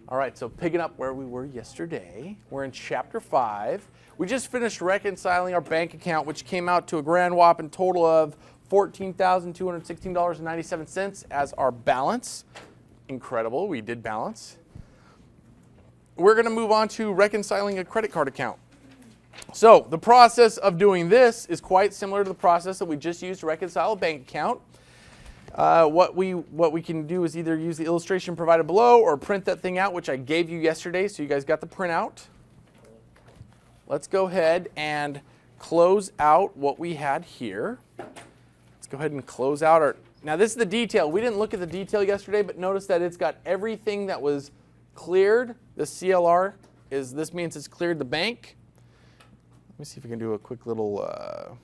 All right, so picking up where we were yesterday, we're in chapter 5. We just finished reconciling our bank account, which came out to a grand whopping total of $14,216.97 as our balance. Incredible, we did balance. We're going to move on to reconciling a credit card account. So the process of doing this is quite similar to the process that we just used to reconcile a bank account. What we can do is either use the illustration provided below or print that thing out, which I gave you yesterday, so you guys got the printout. Let's go ahead and close out what we had here. Let's go ahead and close out our, now this is the detail. We didn't look at the detail yesterday, but notice that it's got everything that was cleared. The CLR is, this means it's cleared the bank. Let me see if we can do a quick little,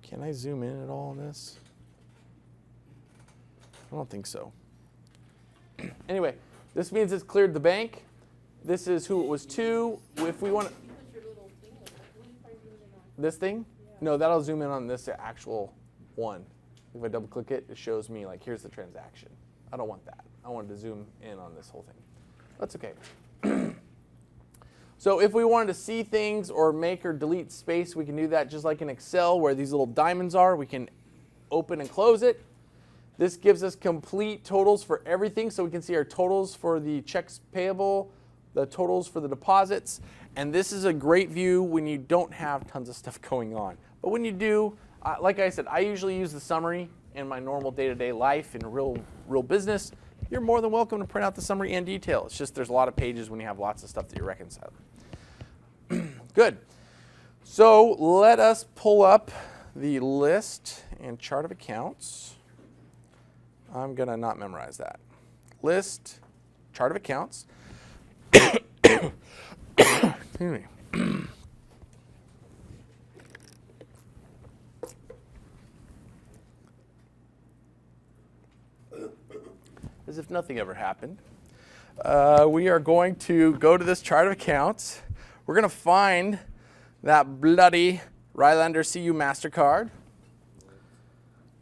can I zoom in at all on this? I don't think so. Anyway, this means it's cleared the bank. This is who it was to. If we want to, this thing? No, that'll zoom in on this actual one. If I double click it, it shows me like, here's the transaction. I don't want that. I wanted to zoom in on this whole thing. That's okay. So if we wanted to see things or make or delete space, we can do that just like in Excel where these little diamonds are. We can open and close it. This gives us complete totals for everything, so we can see our totals for the checks payable, the totals for the deposits, and this is a great view when you don't have tons of stuff going on. But when you do, like I said, I usually use the summary in my normal day-to-day life in real business. You're more than welcome to print out the summary and detail. It's just there's a lot of pages when you have lots of stuff that you're reconciling. Good. So let us pull up the list and chart of accounts. I'm going to not memorize that. List, chart of accounts. Excuse me. As if nothing ever happened. We are going to go to this chart of accounts. We're going to find that bloody Rylander CU MasterCard.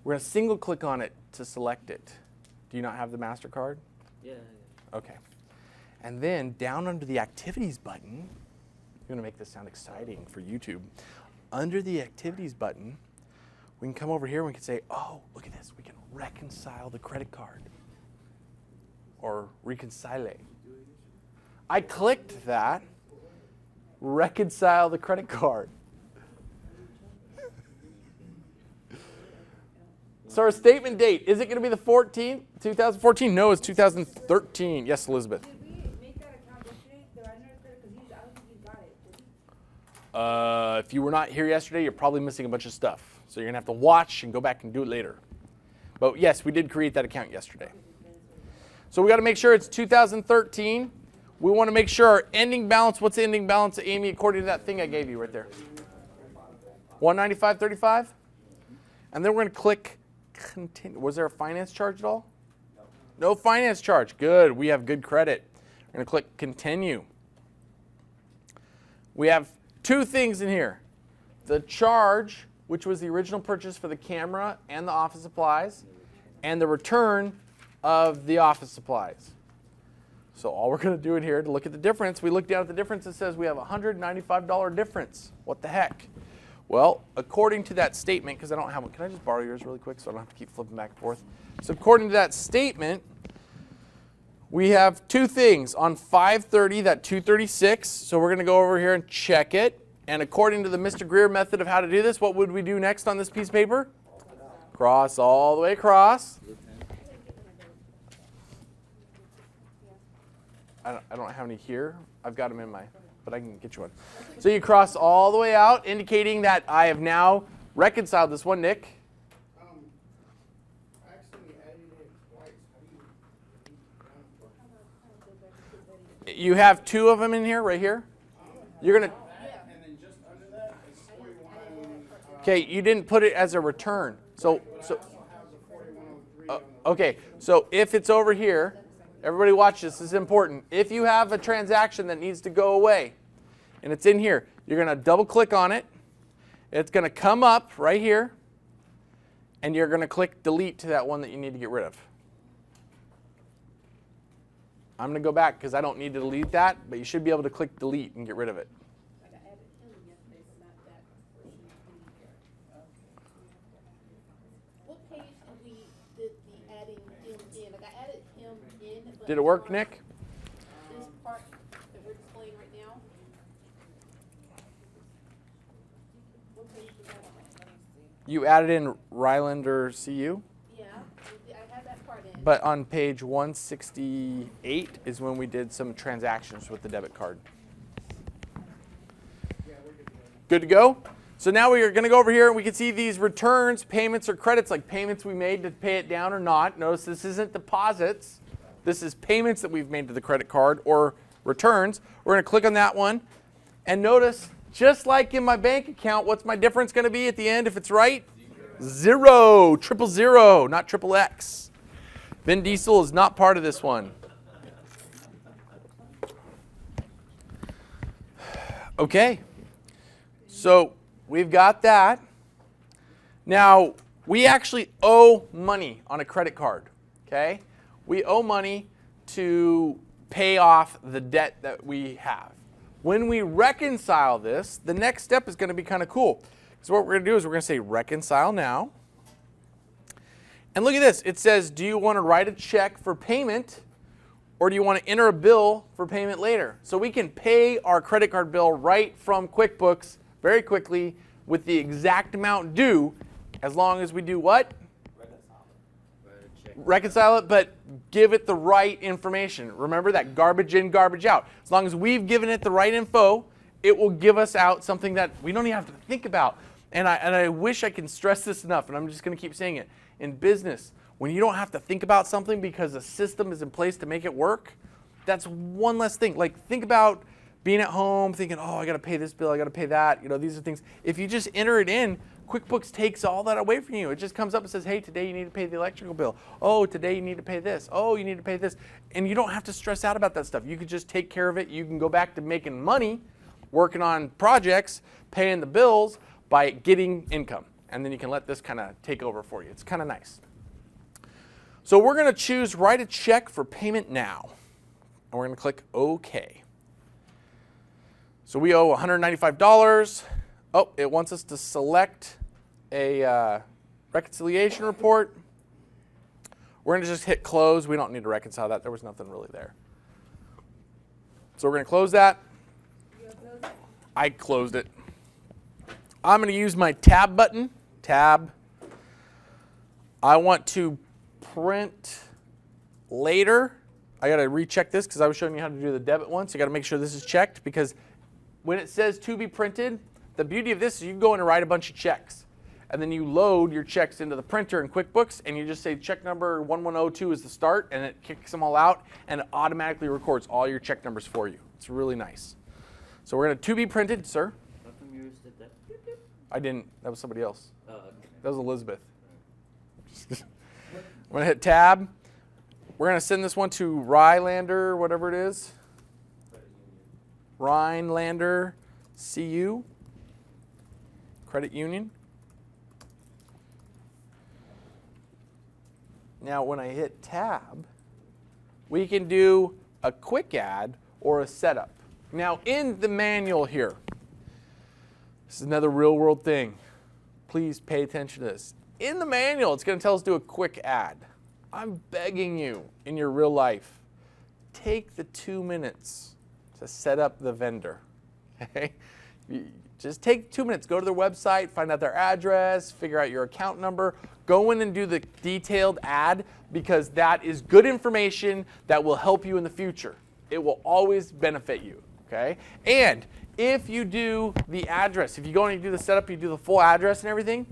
We're going to single click on it to select it. Do you not have the MasterCard? Yeah. Okay. And then down under the Activities button, I'm going to make this sound exciting for YouTube. Under the Activities button, we can come over here and we can say, oh, look at this. We can reconcile the credit card. Or reconcile. I clicked that. Reconcile the credit card. So our statement date, is it going to be the 14th, 2014? No, it's 2013. Yes, Elizabeth. Did we make that account yesterday? I don't think you got it. Did If you were not here yesterday, you're probably missing a bunch of stuff. So you're going to have to watch and go back and do it later. But yes, we did create that account yesterday. So we got to make sure it's 2013. We want to make sure our ending balance, what's the ending balance, Amy, according to that thing I gave you right there? 195.35? And then we're going to click continue. Was there a finance charge at all? No finance charge. Good. We have good credit. We're going to click continue. We have two things in here. The charge, which was the original purchase for the camera and the office supplies, and the return of the office supplies. So all we're going to do in here to look at the difference, we look down at the difference, it says we have a $195 difference. What the heck? Well, according to that statement, because I don't have one, can I just borrow yours really quick so I don't have to keep flipping back and forth? So according to that statement, we have two things. On 5/30, that 236, so we're going to go over here and check it. And according to the Mr. Greer method of how to do this, what would we do next on this piece of paper? Cross all the way across. I don't have any here. I've got them in my, but I can get you one. So you cross all the way out, indicating that I have now reconciled this one, Nick. You have two of them in here, right here. You're gonna. Okay, you didn't put it as a return. So okay. So if it's over here, everybody watch this. This is important. If you have a transaction that needs to go away, and it's in here, you're gonna double click on it. It's gonna come up right here, and you're gonna click delete to that one that you need to get rid of. I'm going to go back because I don't need to delete that, but you should be able to click delete and get rid of it. Like I added him yesterday, but not that person in here. What page did the adding him in? Like I added him in. But Did it work, Nick? This part that we're displaying right now. What page was that on? Let me see. You added in Rylander CU? Yeah, I had that part in. But on page 168 is when we did some transactions with the debit card. Good to go? So now we are going to go over here and we can see these returns, payments, or credits, like payments we made to pay it down or not. Notice this isn't deposits. This is payments that we've made to the credit card or returns. We're going to click on that one. And notice, just like in my bank account, what's my difference going to be at the end if it's right? 0, 000, not triple X. Vin Diesel is not part of this one. Okay. So we've got that. Now, we actually owe money on a credit card, okay? We owe money to pay off the debt that we have. When we reconcile this, the next step is going to be kind of cool. So what we're going to do is we're going to say reconcile now. And look at this. It says, do you want to write a check for payment or do you want to enter a bill for payment later? So we can pay our credit card bill right from QuickBooks very quickly with the exact amount due as long as we do what? Reconcile it, but give it the right information. Remember that garbage in, garbage out. As long as we've given it the right info, it will give us out something that we don't even have to think about. And I wish I can stress this enough, and I'm just going to keep saying it. In business, when you don't have to think about something because a system is in place to make it work, that's one less thing. Like think about being at home thinking, oh, I got to pay this bill, I got to pay that. You know, these are things. If you just enter it in, QuickBooks takes all that away from you. It just comes up and says, hey, today you need to pay the electrical bill. Oh, today you need to pay this. Oh, you need to pay this. And you don't have to stress out about that stuff. You could just take care of it. You can go back to making money, working on projects, paying the bills by getting income. And then you can let this kind of take over for you. It's kind of nice. So we're going to choose write a check for payment now. And we're going to click OK. So we owe $195. Oh, it wants us to select a reconciliation report. We're going to just hit close. We don't need to reconcile that. There was nothing really there. So we're going to close that. I closed it. I'm going to use my tab button. Tab. I want to print later. I got to recheck this because I was showing you how to do the debit one. So you got to make sure this is checked because when it says to be printed, the beauty of this is you can go in and write a bunch of checks. And then you load your checks into the printer in QuickBooks and you just say check number 1102 is the start and it kicks them all out and it automatically records all your check numbers for you. It's really nice. So we're going to be printed, sir. How come yours did that? I didn't. That was somebody else. Oh, okay. That was Elizabeth. I'm going to hit tab. We're going to send this one to Rylander, whatever it is. Rhinelander CU. Credit Union. Now when I hit tab, we can do a quick add or a setup. Now in the manual here, this is another real world thing. Please pay attention to this. In the manual, it's going to tell us to do a quick add. I'm begging you in your real life, take the 2 minutes to set up the vendor. Okay? Just take 2 minutes, go to their website, find out their address, figure out your account number, go in and do the detailed ad because that is good information that will help you in the future. It will always benefit you, okay? And if you do the address, if you go and you do the setup, you do the full address and everything,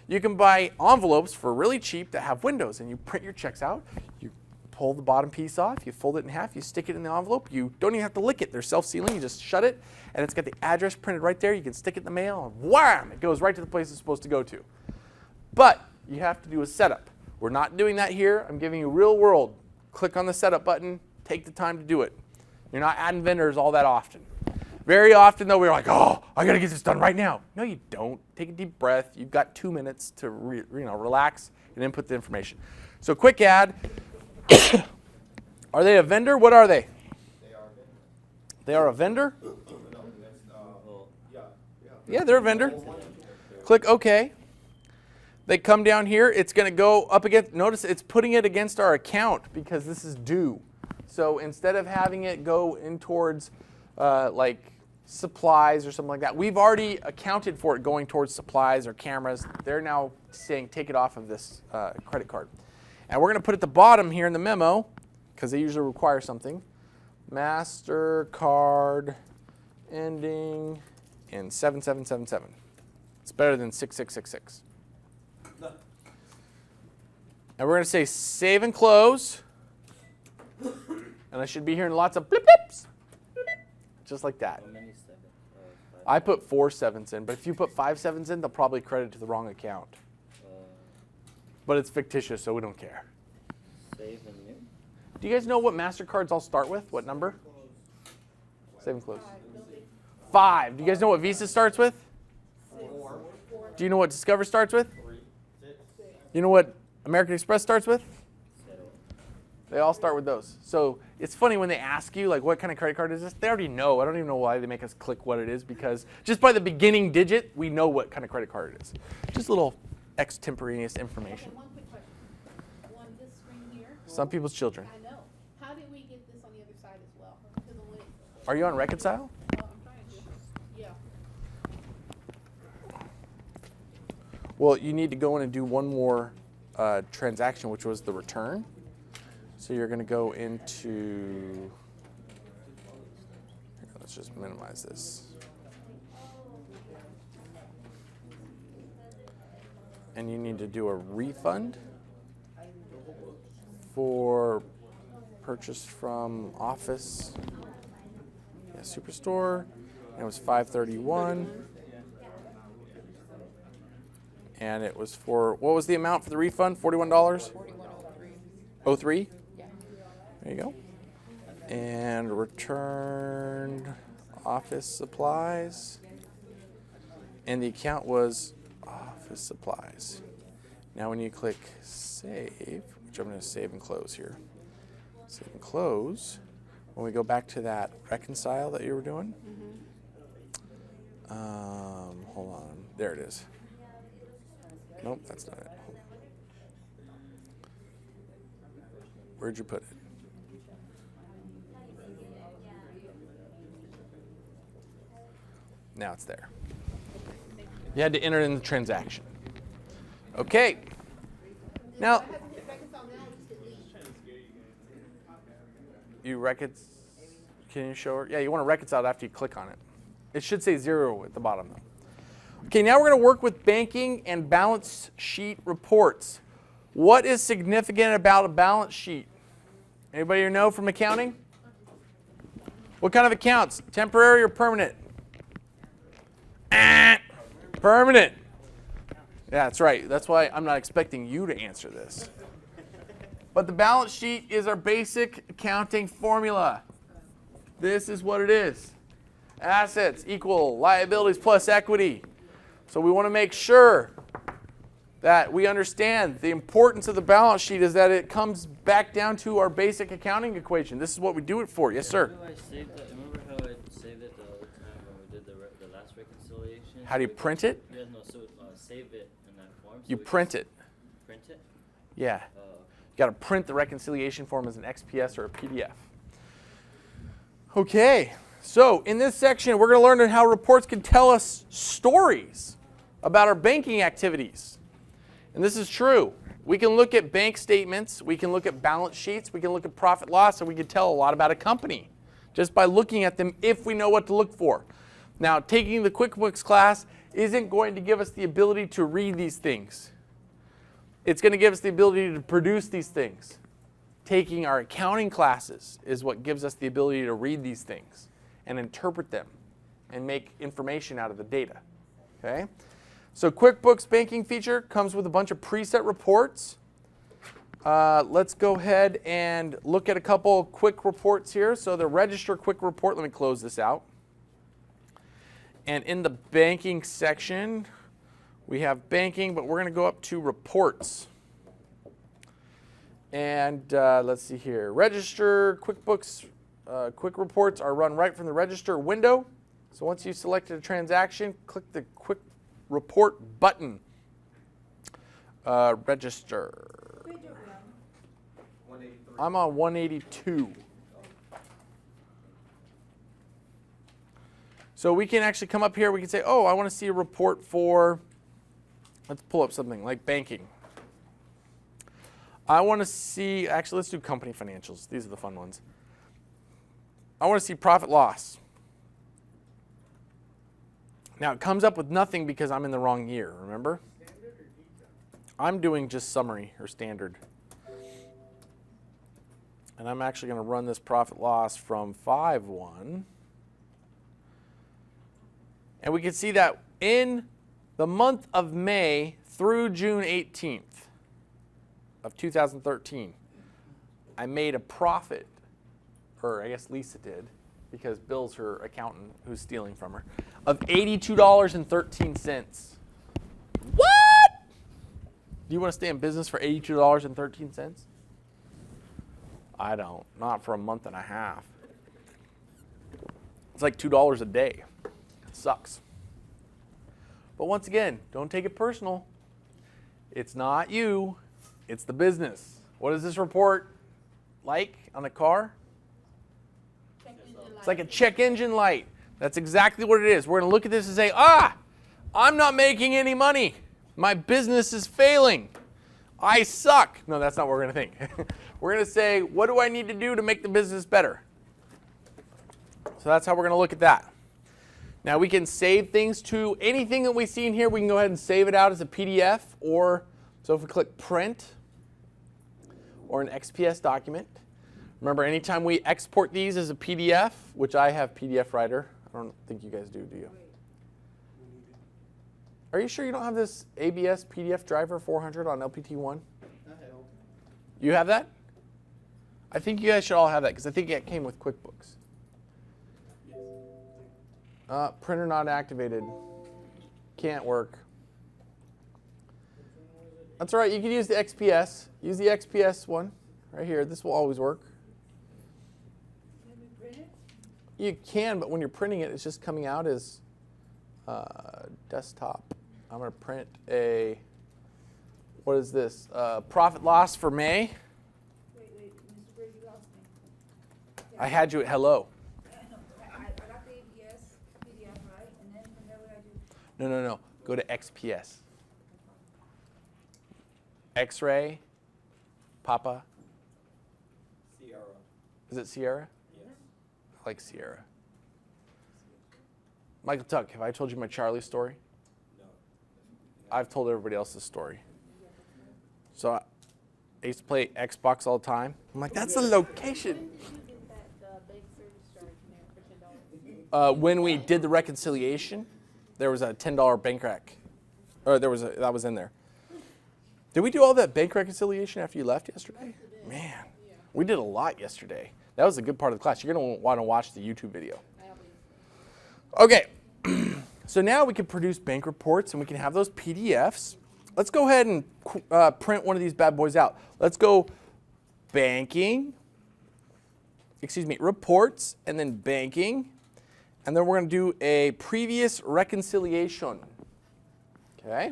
you can buy envelopes for really cheap that have windows and you print your checks out, you pull the bottom piece off, you fold it in half, you stick it in the envelope, you don't even have to lick it, they're self-sealing, you just shut it and it's got the address printed right there, you can stick it in the mail and wham, it goes right to the place it's supposed to go to. But you have to do a setup. We're not doing that here, I'm giving you real world. Click on the setup button, take the time to do it. You're not adding vendors all that often. Very often though, we're like, oh, I gotta get this done right now. No, you don't. Take a deep breath. You've got 2 minutes to relax and input the information. So quick add. Are they a vendor? What are they? They are a vendor? Yeah, they're a vendor. Click OK. They come down here. It's going to go up against, notice it's putting it against our account because this is due. So instead of having it go in towards like supplies or something like that, we've already accounted for it going towards supplies or cameras. They're now saying take it off of this credit card. And we're going to put at the bottom here in the memo, because they usually require something, MasterCard ending in 7777. It's better than 6666. And we're going to say save and close. And I should be hearing lots of blip blips. Just like that. How many seven? I put 4 sevens in, but if you put 5 sevens in, they'll probably credit to the wrong account. But it's fictitious, so we don't care. Save and new? Do you guys know what MasterCards all start with? What number? Save and close. 5. Do you guys know what Visa starts with? 4. Do you know what Discover starts with? You know what American Express starts with? They all start with those. So it's funny when they ask you, like, what kind of credit card is this? They already know. I don't even know why they make us click what it is, because just by the beginning digit, we know what kind of credit card it is. Just a little extemporaneous information. One quick question. On this screen here. Some people's children. I know. How did we get this on the other side as well? Because when it, Are you on Reconcile? I'm trying to. Yeah. Well, you need to go in and do one more transaction, which was the return. So you're going to go into, here, let's just minimize this. And you need to do a refund for purchase from Office, yeah, Superstore, and it was $531. And it was for, what was the amount for the refund? $41? 03? Yeah. There you go. And returned office supplies. And the account was office supplies. Now when you click save, which I'm going to save and close here. Save and close. When we go back to that reconcile that you were doing. Hold on. There it is. Nope, that's not it. Where'd you put it? Now it's there. You had to enter in the transaction. Okay. Now, I have to hit reconcile now or just delete? you can you show her? Yeah, you want to reconcile it after you click on it. It should say 0 at the bottom though. Okay, now we're going to work with banking and balance sheet reports. What is significant about a balance sheet? Anybody here know from accounting? What kind of accounts? Temporary or permanent? Permanent. Yeah, that's right. That's why I'm not expecting you to answer this. But the balance sheet is our basic accounting formula. This is what it is. Assets equal liabilities plus equity. So we want to make sure that we understand the importance of the balance sheet is that it comes back down to our basic accounting equation. This is what we do it for. Yes, sir. How do I save that? Remember how I saved it the other time when we did the last reconciliation? How do you print it? Yeah, no, so save it in that form. So You we can print it. Print it? Yeah. You got to print the reconciliation form as an XPS or a PDF. Okay. So in this section, we're going to learn how reports can tell us stories about our banking activities. And this is true. We can look at bank statements, we can look at balance sheets, we can look at profit loss, and we can tell a lot about a company just by looking at them if we know what to look for. Now, taking the QuickBooks class isn't going to give us the ability to read these things. It's going to give us the ability to produce these things. Taking our accounting classes is what gives us the ability to read these things and interpret them and make information out of the data. Okay? So QuickBooks banking feature comes with a bunch of preset reports. Let's go ahead and look at a couple quick reports here. So the register quick report, let me close this out. And in the banking section, we have banking, but we're going to go up to reports. And let's see here. Register, QuickBooks, quick reports are run right from the register window. So once you've selected a transaction, click the quick report button. Register. I'm on 182. So we can actually come up here. We can say, oh, I want to see a report for, let's pull up something like banking. I want to see, actually, let's do company financials. These are the fun ones. I want to see profit loss. Now, it comes up with nothing because I'm in the wrong year, remember? I'm doing just summary or standard. And I'm actually going to run this profit loss from 5/1. And we can see that in the month of May through June 18th of 2013, I made a profit, or I guess Lisa did, because Bill's her accountant who's stealing from her, of $82.13. What? Do you want to stay in business for $82.13? I don't. Not for a month and a half. It's like $2 a day. It sucks. But once again, don't take it personal. It's not you. It's the business. What is this report like on a car? It's like a check engine light. That's exactly what it is. We're going to look at this and say, I'm not making any money. My business is failing. I suck. No, that's not what we're going to think. We're going to say, what do I need to do to make the business better? So that's how we're going to look at that. Now we can save things to anything that we see in here. We can go ahead and save it out as a PDF, or so if we click print or an XPS document. Remember, anytime we export these as a PDF, which I have PDF Writer. I don't think you guys do you? Are you sure you don't have this ABS PDF driver 400 on LPT1? You have that? I think you guys should all have that because I think it came with QuickBooks. Printer not activated. Can't work. That's all right. You can use the XPS. Use the XPS one right here. This will always work. Can we print it? You can, but when you're printing it, it's just coming out as desktop. I'm going to print a, what is this? Profit loss for May. Wait, Mr. Greer, you lost me. I had you at hello. I got the ABS PDF, right? And then from there, what I do? No. Go to XPS. X-ray, Papa. Sierra. Is it Sierra? Yes. I like Sierra. Michael Tuck, have I told you my Charlie story? No. I've told everybody else's story. So I used to play Xbox all the time. I'm like, that's the location. When we did the reconciliation, there was a $10 bank rec. Or that was in there. Did we do all that bank reconciliation after you left yesterday? Man, we did a lot yesterday. That was a good part of the class. You're going to want to watch the YouTube video. Okay, so now we can produce bank reports and we can have those PDFs. Let's go ahead and print one of these bad boys out. Let's go reports, and then banking. And then we're going to do a previous reconciliation. Okay.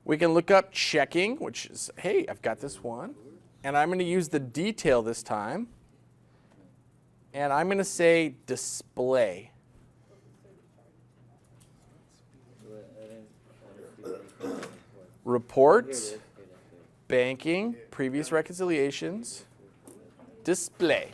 We can look up checking, which is, hey, I've got this one. And I'm going to use the detail this time. And I'm going to say display. Reports, banking, previous reconciliations, display.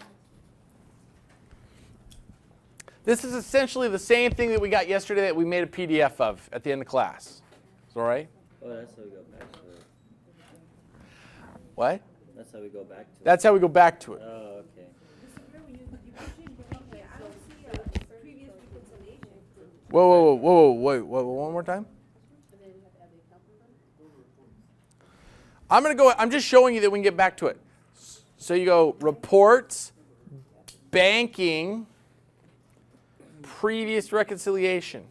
This is essentially the same thing that we got yesterday that we made a PDF of at the end of class. Is that all right? Oh, that's how we go back to it. What? That's how we go back to it. That's how we go back to it. Oh, okay. Mr. Greer, you pushing here. I don't see a previous reconciliation. Whoa, wait, one more time. I'm just showing you that we can get back to it. So you go reports, banking, previous reconciliation.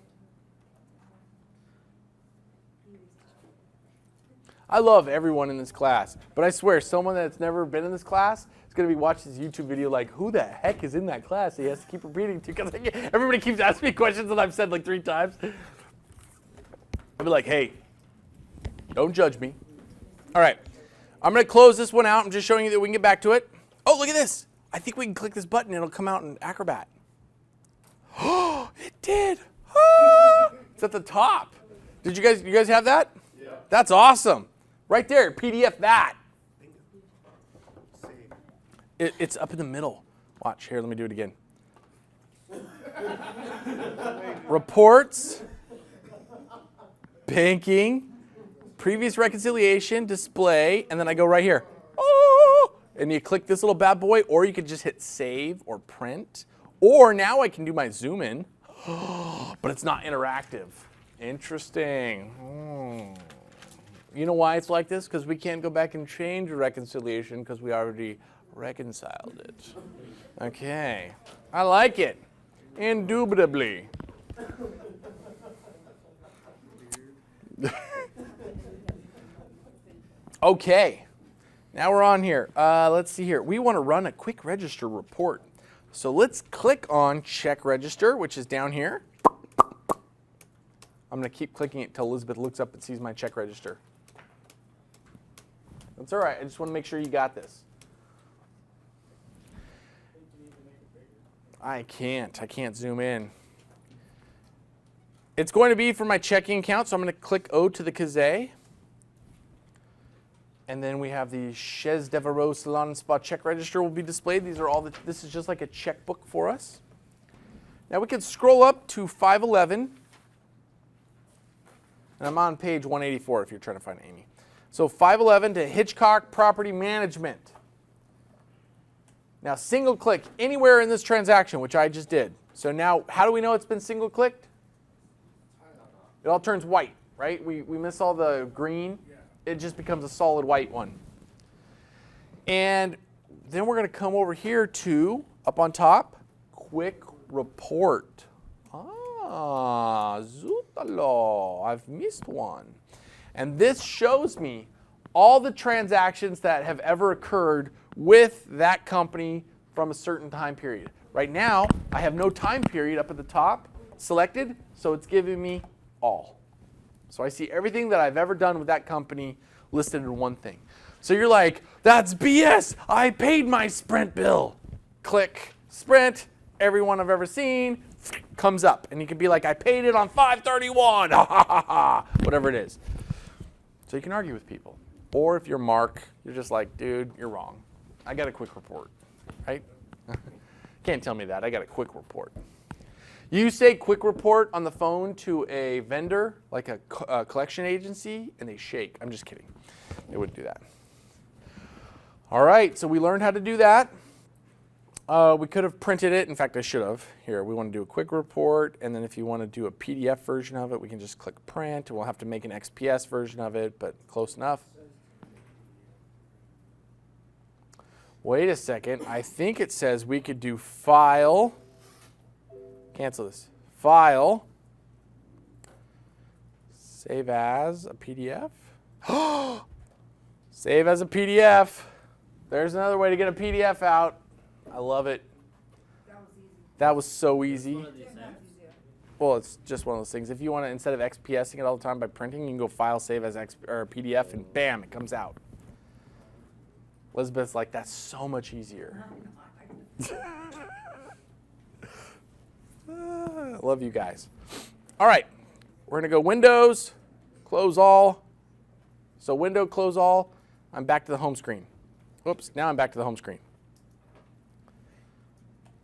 I love everyone in this class, but I swear someone that's never been in this class is going to be watching this YouTube video like, who the heck is in that class? He has to keep repeating to because everybody keeps asking me questions that I've said like 3 times. I'll be like, hey, don't judge me. All right, I'm going to close this one out. I'm just showing you that we can get back to it. Oh, look at this. I think we can click this button. It'll come out in Acrobat. Oh, it did. Ah, it's at the top. Did you guys have that? Yeah. That's awesome. Right there, PDF that. It's up in the middle. Watch, here, let me do it again. Reports, banking, previous reconciliation, display, and then I go right here. Oh, and you click this little bad boy, or you could just hit save or print. Or now I can do my zoom in, but it's not interactive. Interesting. You know why it's like this? Because we can't go back and change a reconciliation because we already reconciled it. Okay. I like it. Indubitably. Okay. Now we're on here. Let's see here. We want to run a quick register report. So let's click on check register, which is down here. I'm going to keep clicking it until Elizabeth looks up and sees my check register. That's all right. I just want to make sure you got this. I can't zoom in. It's going to be for my checking account, so I'm going to click O to the Kazay. And then we have the Chez Devereaux Salon and Spa check register will be displayed. These are all this is just like a checkbook for us. Now we can scroll up to 511. And I'm on page 184 if you're trying to find Amy. So 511 to Hitchcock Property Management. Now single click anywhere in this transaction, which I just did. So now how do we know it's been single clicked? It all turns white, right? We miss all the green. It just becomes a solid white one. And then we're going to come over here to, up on top, quick report. Ah, zootalo, I've missed one. And this shows me all the transactions that have ever occurred with that company from a certain time period. Right now, I have no time period up at the top selected, so it's giving me all. So I see everything that I've ever done with that company listed in one thing. So you're like, that's BS. I paid my Sprint bill. Click Sprint. Every one I've ever seen comes up. And you can be like, I paid it on 5/31. Ha ha ha ha. Whatever it is. So you can argue with people. Or if you're Mark, you're just like, dude, you're wrong. I got a quick report. Right? Can't tell me that. I got a quick report. You say quick report on the phone to a vendor, like a collection agency, and they shake. I'm just kidding. They wouldn't do that. All right, so we learned how to do that. We could have printed it. In fact, I should have. Here, we want to do a quick report, and then if you want to do a PDF version of it, we can just click print. We'll have to make an XPS version of it, but close enough. Wait a second. I think it says we could do file. Cancel this. File. Save as a PDF. Save as a PDF. There's another way to get a PDF out. I love it. That was so easy. Well, it's just one of those things. If you want to, instead of XPSing it all the time by printing, you can go file, save as or PDF, and bam, it comes out. Elizabeth's like, that's so much easier. Love you guys. All right, we're going to go Windows, close all. So window, close all. I'm back to the home screen. Oops, now I'm back to the home screen.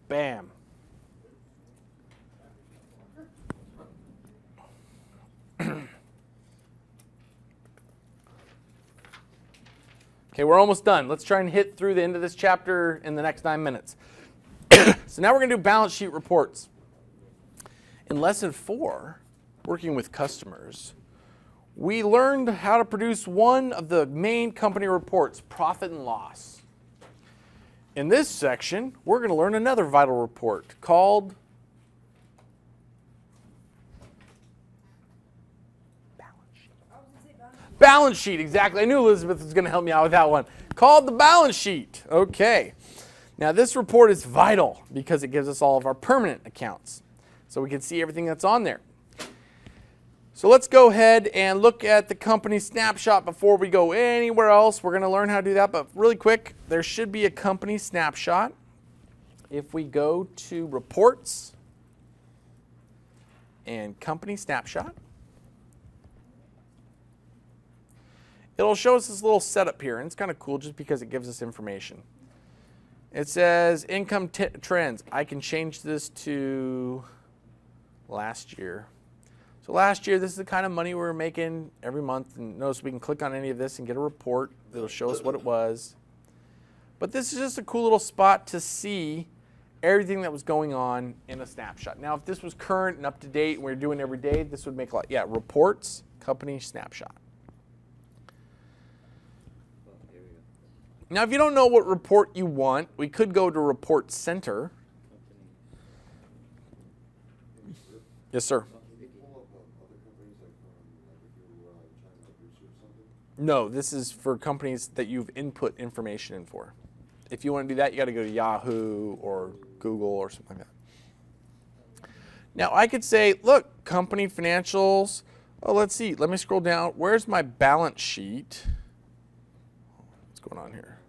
Bam. Okay, we're almost done. Let's try and hit through the end of this chapter in the next 9 minutes. So now we're going to do balance sheet reports. In lesson 4, working with customers, we learned how to produce one of the main company reports, profit and loss. In this section, we're going to learn another vital report called balance sheet. balance sheet, exactly. I knew Elizabeth was going to help me out with that one. Called the balance sheet. Okay. Now this report is vital because it gives us all of our permanent accounts. So we can see everything that's on there. So let's go ahead and look at the company snapshot before we go anywhere else. We're going to learn how to do that, but really quick, there should be a company snapshot. If we go to reports and company snapshot, it'll show us this little setup here, and it's kind of cool just because it gives us information. It says income trends. I can change this to last year. So last year, this is the kind of money we were making every month. And notice we can click on any of this and get a report. It'll show us what it was. But this is just a cool little spot to see everything that was going on in a snapshot. Now, if this was current and up to date and we were doing every day, this would make a lot. Yeah, reports, company snapshot. Now, if you don't know what report you want, we could go to Report Center. Yes, sir. No, this is for companies that you've input information in for. If you want to do that, you got to go to Yahoo or Google or something like that. Now, I could say, look, company financials. Oh, let's see. Let me scroll down. Where's my balance sheet? What's going on here?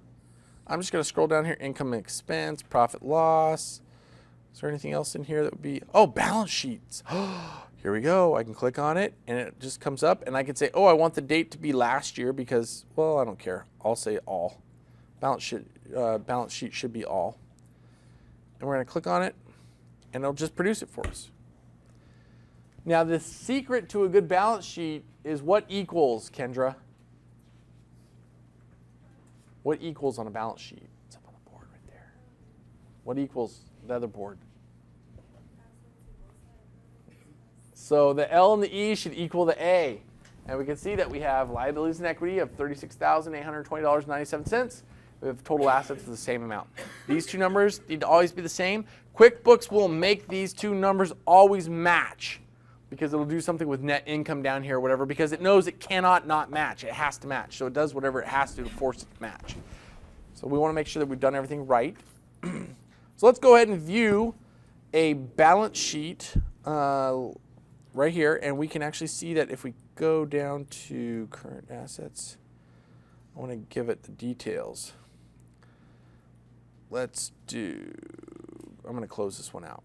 I'm just going to scroll down here. Income and expense, profit loss. Is there anything else in here that would be? Oh, balance sheets. Here we go. I can click on it, and it just comes up. And I can say, oh, I want the date to be last year because, well, I don't care. I'll say all. Balance sheet should be all. And we're going to click on it, and it'll just produce it for us. Now, the secret to a good balance sheet is what equals, Kendra? What equals on a balance sheet? It's up on the board right there. What equals the other board? So the L and the E should equal the A. And we can see that we have liabilities and equity of $36,820.97. We have total assets of the same amount. These two numbers need to always be the same. QuickBooks will make these two numbers always match because it'll do something with net income down here or whatever because it knows it cannot not match. It has to match. So it does whatever it has to force it to match. So we want to make sure that we've done everything right. So let's go ahead and view a balance sheet right here, and we can actually see that if we go down to current assets, I want to give it the details. Let's do, I'm going to close this one out.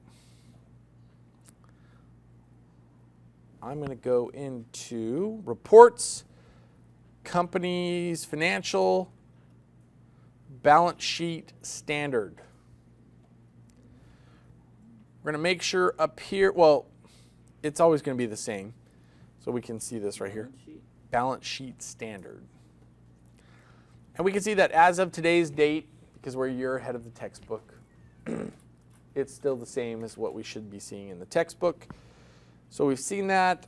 I'm going to go into reports, companies, financial, balance sheet, standard. We're going to make sure up here, well, it's always going to be the same. So we can see this right here. Balance sheet standard. And we can see that as of today's date, because we're a year ahead of the textbook, it's still the same as what we should be seeing in the textbook. So we've seen that.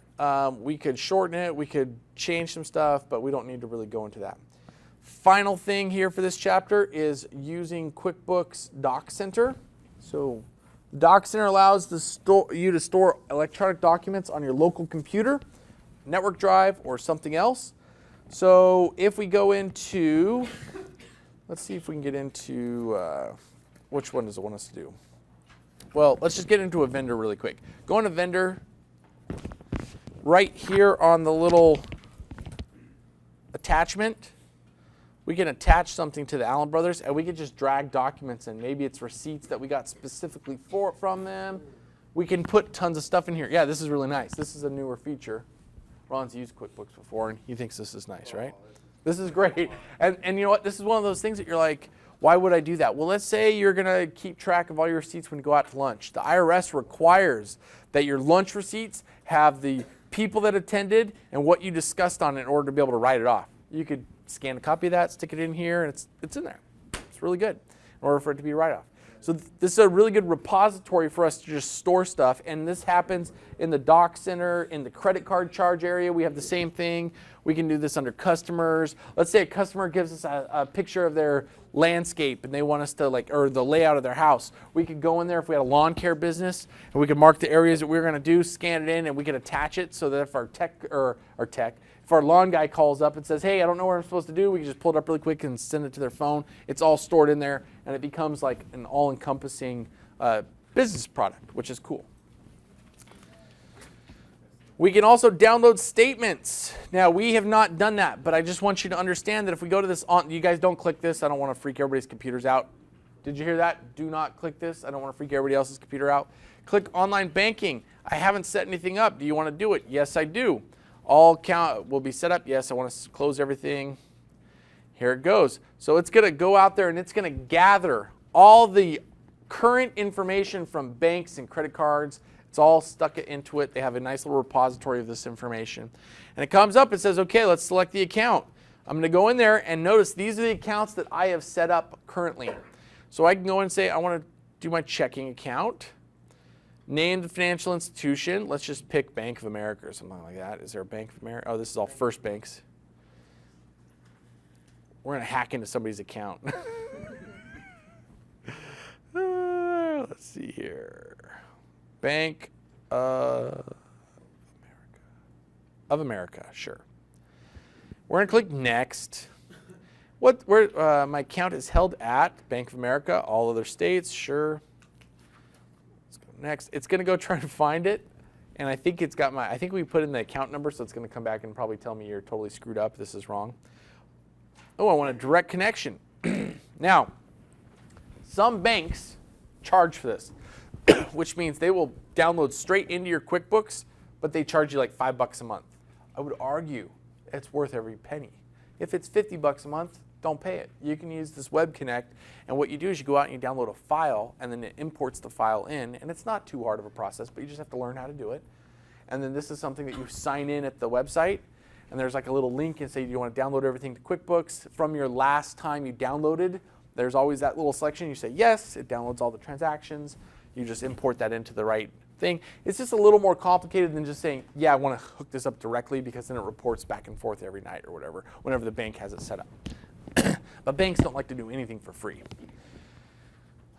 We could shorten it. We could change some stuff, but we don't need to really go into that. Final thing here for this chapter is using QuickBooks Doc Center. So Doc Center allows you to store electronic documents on your local computer, network drive, or something else. So if we go into, let's see if we can get into, which one does it want us to do? Well, let's just get into a vendor really quick. Go into vendor. Right here on the little attachment, we can attach something to the Allen Brothers, and we can just drag documents in. Maybe it's receipts that we got specifically from them. We can put tons of stuff in here. Yeah, this is really nice. This is a newer feature. Ron's used QuickBooks before, and he thinks this is nice, right? This is great. And you know what? This is one of those things that you're like, why would I do that? Well, let's say you're going to keep track of all your receipts when you go out to lunch. The IRS requires that your lunch receipts have the people that attended and what you discussed on it in order to be able to write it off. You could scan a copy of that, stick it in here, and it's in there. It's really good in order for it to be a write-off. So this is a really good repository for us to just store stuff, and this happens in the Doc Center, in the credit card charge area. We have the same thing. We can do this under customers. Let's say a customer gives us a picture of their landscape and they want us to or the layout of their house. We could go in there if we had a lawn care business and we could mark the areas that we were going to do, scan it in, and we could attach it so that if If our lawn guy calls up and says, hey, I don't know what I'm supposed to do, we can just pull it up really quick and send it to their phone. It's all stored in there, and it becomes like an all-encompassing business product, which is cool. We can also download statements. Now, we have not done that, but I just want you to understand that if we go to this, you guys don't click this. I don't want to freak everybody's computers out. Did you hear that? Do not click this. I don't want to freak everybody else's computer out. Click online banking. I haven't set anything up. Do you want to do it? Yes, I do. All count will be set up. Yes, I want to close everything. Here it goes. So it's going to go out there and it's going to gather all the current information from banks and credit cards. It's all stuck into it. They have a nice little repository of this information. And it comes up and says, okay, let's select the account. I'm going to go in there and notice these are the accounts that I have set up currently. So I can go and say, I want to do my checking account. Name the financial institution. Let's just pick Bank of America or something like that. Is there a Bank of America? Oh, this is all First Banks. We're going to hack into somebody's account. Let's see here. Bank of America, sure. We're going to click Next. Where my account is held at, Bank of America, all other states, sure. Let's go next. It's going to go try to find it, and I think it's got I think we put in the account number, so it's going to come back and probably tell me you're totally screwed up, this is wrong. Oh, I want a direct connection. Now, some banks charge for this, which means they will download straight into your QuickBooks, but they charge you like $5 a month. I would argue it's worth every penny. If it's $50 a month, don't pay it. You can use this Web Connect, and what you do is you go out and you download a file, and then it imports the file in, and it's not too hard of a process, but you just have to learn how to do it. And then this is something that you sign in at the website, and there's like a little link and say, do you want to download everything to QuickBooks from your last time you downloaded? There's always that little selection. You say yes, it downloads all the transactions. You just import that into the right thing. It's just a little more complicated than just saying, yeah, I want to hook this up directly, because then it reports back and forth every night or whatever, whenever the bank has it set up. But banks don't like to do anything for free.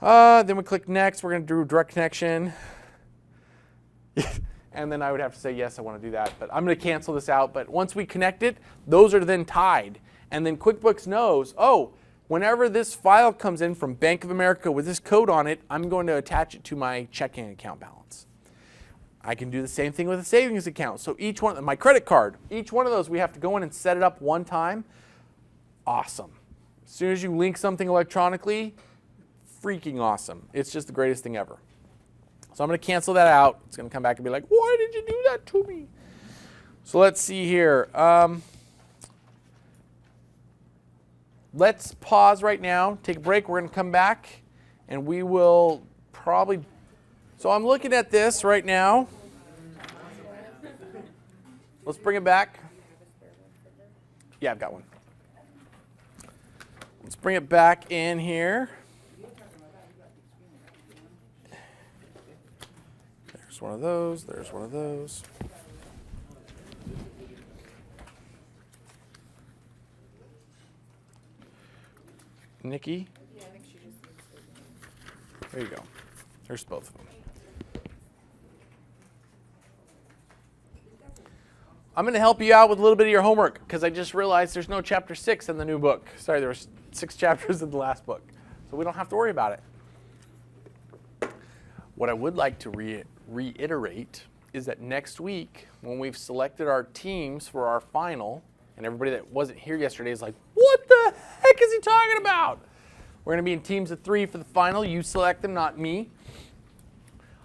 Then we click Next. We're going to do direct connection. And then I would have to say, yes, I want to do that. But I'm going to cancel this out. But once we connect it, those are then tied. And then QuickBooks knows, oh, whenever this file comes in from Bank of America with this code on it, I'm going to attach it to my checking account balance. I can do the same thing with a savings account. So each one, my credit card, each one of those we have to go in and set it up one time. Awesome. As soon as you link something electronically, freaking awesome. It's just the greatest thing ever. So I'm going to cancel that out. It's going to come back and be like, why did you do that to me? So let's see here. Let's pause right now, take a break. We're going to come back, and we will probably... So I'm looking at this right now. Let's bring it back. Yeah, I've got one. Let's bring it back in here. There's one of those. There's one of those. Nikki? Yeah, I think she just. There you go. There's both of them. I'm going to help you out with a little bit of your homework, because I just realized there's no chapter 6 in the new book. Sorry, there was 6 chapters in the last book. So we don't have to worry about it. What I would like to reiterate is that next week, when we've selected our teams for our final, and everybody that wasn't here yesterday is like, what the heck is he talking about? We're going to be in teams of 3 for the final. You select them, not me.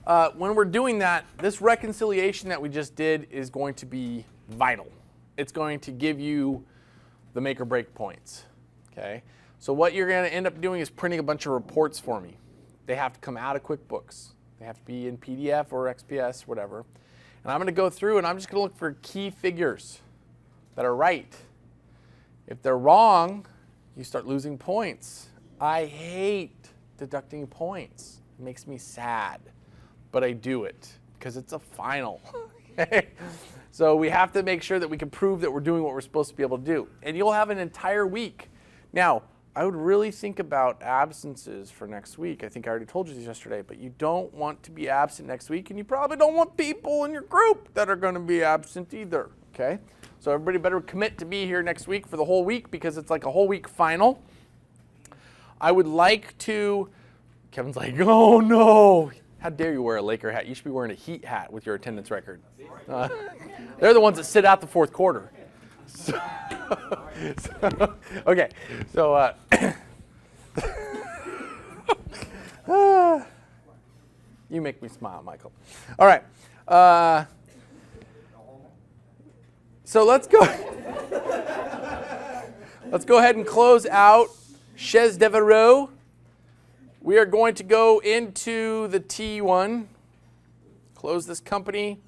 When we're doing that, this reconciliation that we just did is going to be vital. It's going to give you the make or break points. Okay? So what you're going to end up doing is printing a bunch of reports for me. They have to come out of QuickBooks. They have to be in PDF or XPS, whatever. And I'm going to go through and I'm just going to look for key figures that are right. If they're wrong, you start losing points. I hate deducting points. It makes me sad. But I do it because it's a final. Okay? So we have to make sure that we can prove that we're doing what we're supposed to be able to do. And you'll have an entire week. Now, I would really think about absences for next week. I think I already told you this yesterday, but you don't want to be absent next week, and you probably don't want people in your group that are going to be absent either. Okay? So everybody better commit to be here next week for the whole week because it's like a whole week final. I would like to, Kevin's like, oh no. How dare you wear a Laker hat? You should be wearing a Heat hat with your attendance record. They're the ones that sit out the fourth quarter. Okay, so you make me smile, Michael. All right, so let's go. Let's go ahead and close out Chez Devereaux. We are going to go into the T1. Close this company.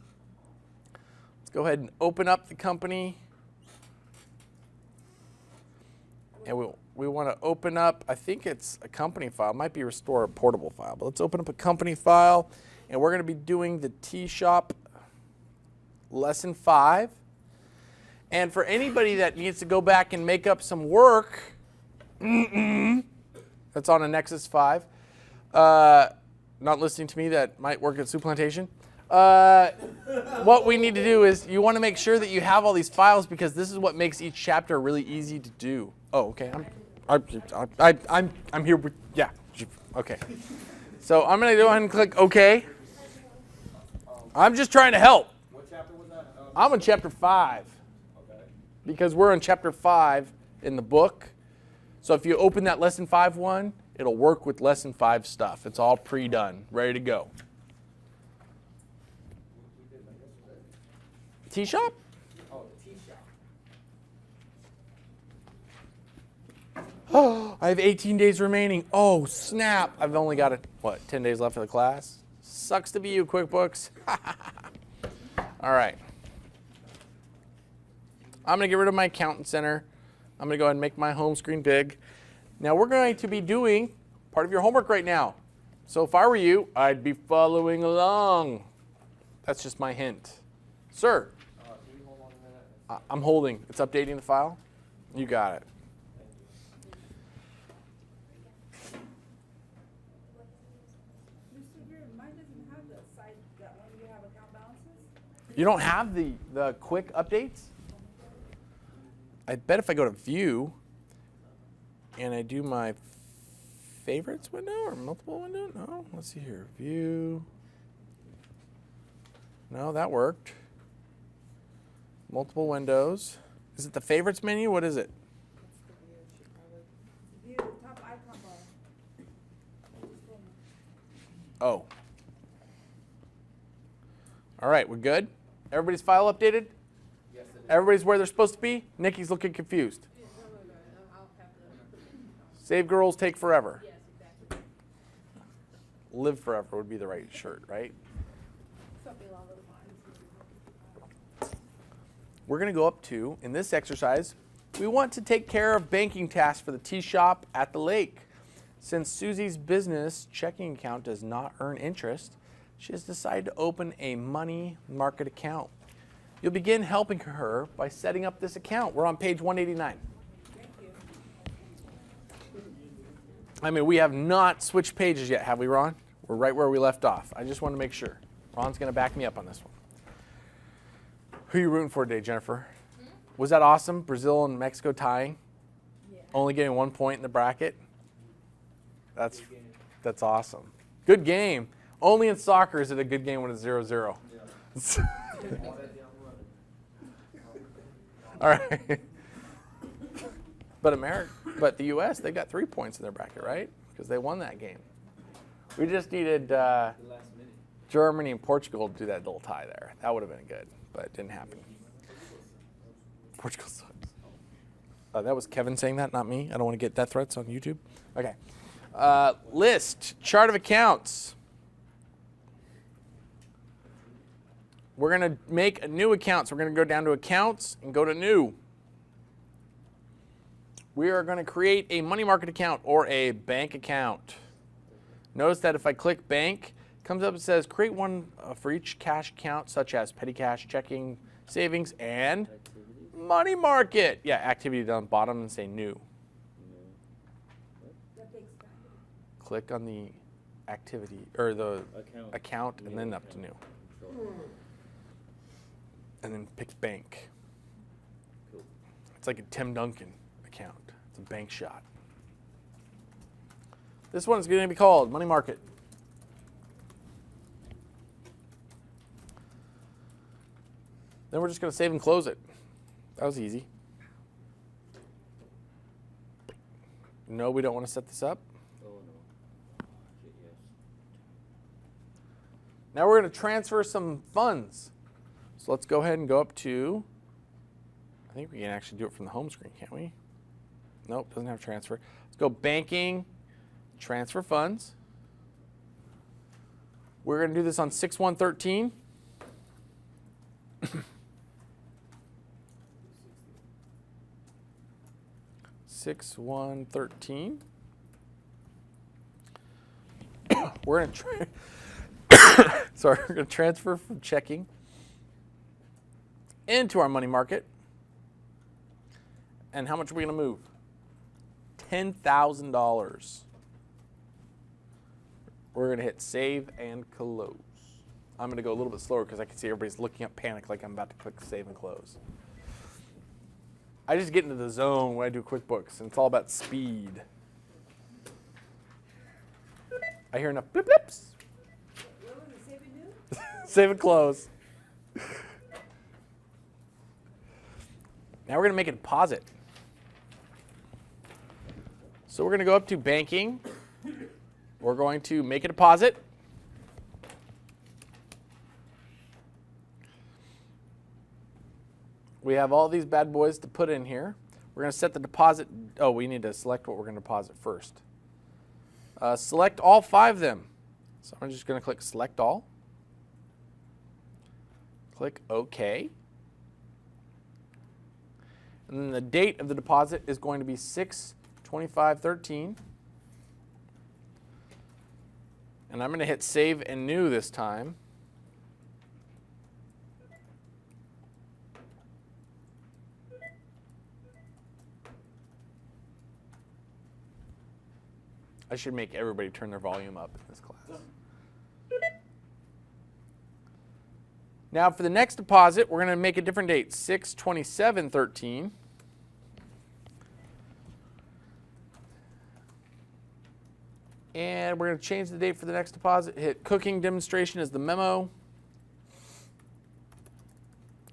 Let's go ahead and open up the company. And we want to open up, I think it's a company file. It might be restore a portable file. But let's open up a company file. And we're going to be doing the T-Shop Lesson 5. And for anybody that needs to go back and make up some work, that's on a Nexus 5. Not listening to me, that might work at Supplantation. What we need to do is you want to make sure that you have all these files because this is what makes each chapter really easy to do. Oh, okay. I'm here with, yeah. Okay. So I'm going to go ahead and click OK. I'm just trying to help. What chapter was that? I'm on chapter 5. Okay. Because we're on chapter 5 in the book. So if you open that lesson 5 one, it'll work with lesson 5 stuff. It's all pre-done, ready to go. T-Shop? Oh, the tea shop. Oh, I have 18 days remaining. Oh, snap. I've only got, 10 days left of the class? Sucks to be you, QuickBooks. All right. I'm going to get rid of my accountant center. I'm going to go ahead and make my home screen big. Now we're going to be doing part of your homework right now. So if I were you, I'd be following along. That's just my hint. Sir? Can you hold on a minute? I'm holding. It's updating the file. You got it. Mr. Greer, mine doesn't have the site that when you have account balances. You don't have the quick updates? I bet if I go to View and I do my favorites window or multiple window? No, let's see here. View. No, that worked. Multiple windows. Is it the favorites menu? What is it? View the top icon bar. Oh. All right, we're good? Everybody's file updated? Yes, it is. Everybody's where they're supposed to be? Nikki's looking confused. Save girls take forever. Yes, exactly. Live forever would be the right shirt, right? Something along those lines. We're going to go up to, in this exercise, we want to take care of banking tasks for the tea shop at the lake. Since Susie's business checking account does not earn interest, she has decided to open a money market account. You'll begin helping her by setting up this account. We're on page 189. I mean, we have not switched pages yet, have we, Ron? We're right where we left off. I just want to make sure. Ron's going to back me up on this one. Who are you rooting for today, Jennifer? Was that awesome? Brazil and Mexico tying? Yeah. Only getting 1 point in the bracket? That's awesome. Good game. Only in soccer is it a good game when it's 0-0. Yeah. All right. But the U.S., they got 3 points in their bracket, right? Because they won that game. We just needed Germany and Portugal to do that little tie there. That would have been good, but it didn't happen. Portugal sucks. That was Kevin saying that, not me. I don't want to get death threats on YouTube. Okay. List, chart of accounts. We're going to make a new account. So we're going to go down to accounts and go to new. We are going to create a money market account or a bank account. Notice that if I click bank, it comes up and says create one for each cash account, such as petty cash, checking, savings, and money market. Yeah, activity down bottom and say new. Click on the activity or the account and then up to new. And then pick bank. It's like a Tim Duncan account. It's a bank shot. This one's going to be called money market. Then we're just going to save and close it. That was easy. No, we don't want to set this up. Oh no. Yes. Now we're going to transfer some funds. So let's go ahead and go up to, I think we can actually do it from the home screen, can't we? Nope, doesn't have transfer. Let's go banking, transfer funds. We're going to do this on 6113. 6113. We're going to we're going to transfer from checking into our money market. And how much are we going to move? $10,000. We're going to hit save and close. I'm going to go a little bit slower because I can see everybody's looking up panic like I'm about to click save and close. I just get into the zone when I do QuickBooks, and it's all about speed. I hear enough blip blips. Save and close. Now we're going to make a deposit. So we're going to go up to banking. We're going to make a deposit. We have all these bad boys to put in here. We're going to set the deposit. Oh, we need to select what we're going to deposit first. Select all 5 of them. So I'm just going to click select all. Click OK. And then the date of the deposit is going to be 6/25/13. And I'm going to hit save and new this time. I should make everybody turn their volume up in this class. Now for the next deposit, we're going to make a different date, 6/27/13. And we're going to change the date for the next deposit. Hit cooking demonstration as the memo.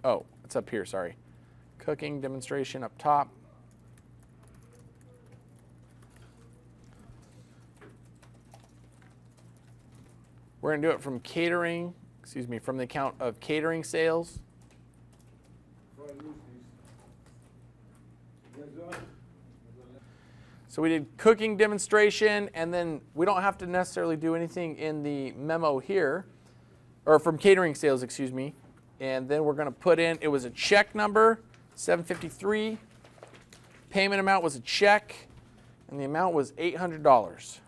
Oh, it's up here, sorry. Cooking demonstration up top. We're going to do it from catering, from the account of catering sales. So we did cooking demonstration, and then we don't have to necessarily do anything in the memo here, or from catering sales, excuse me. And then we're going to put in, it was a check number, 753. Payment amount was a check, and the amount was $800.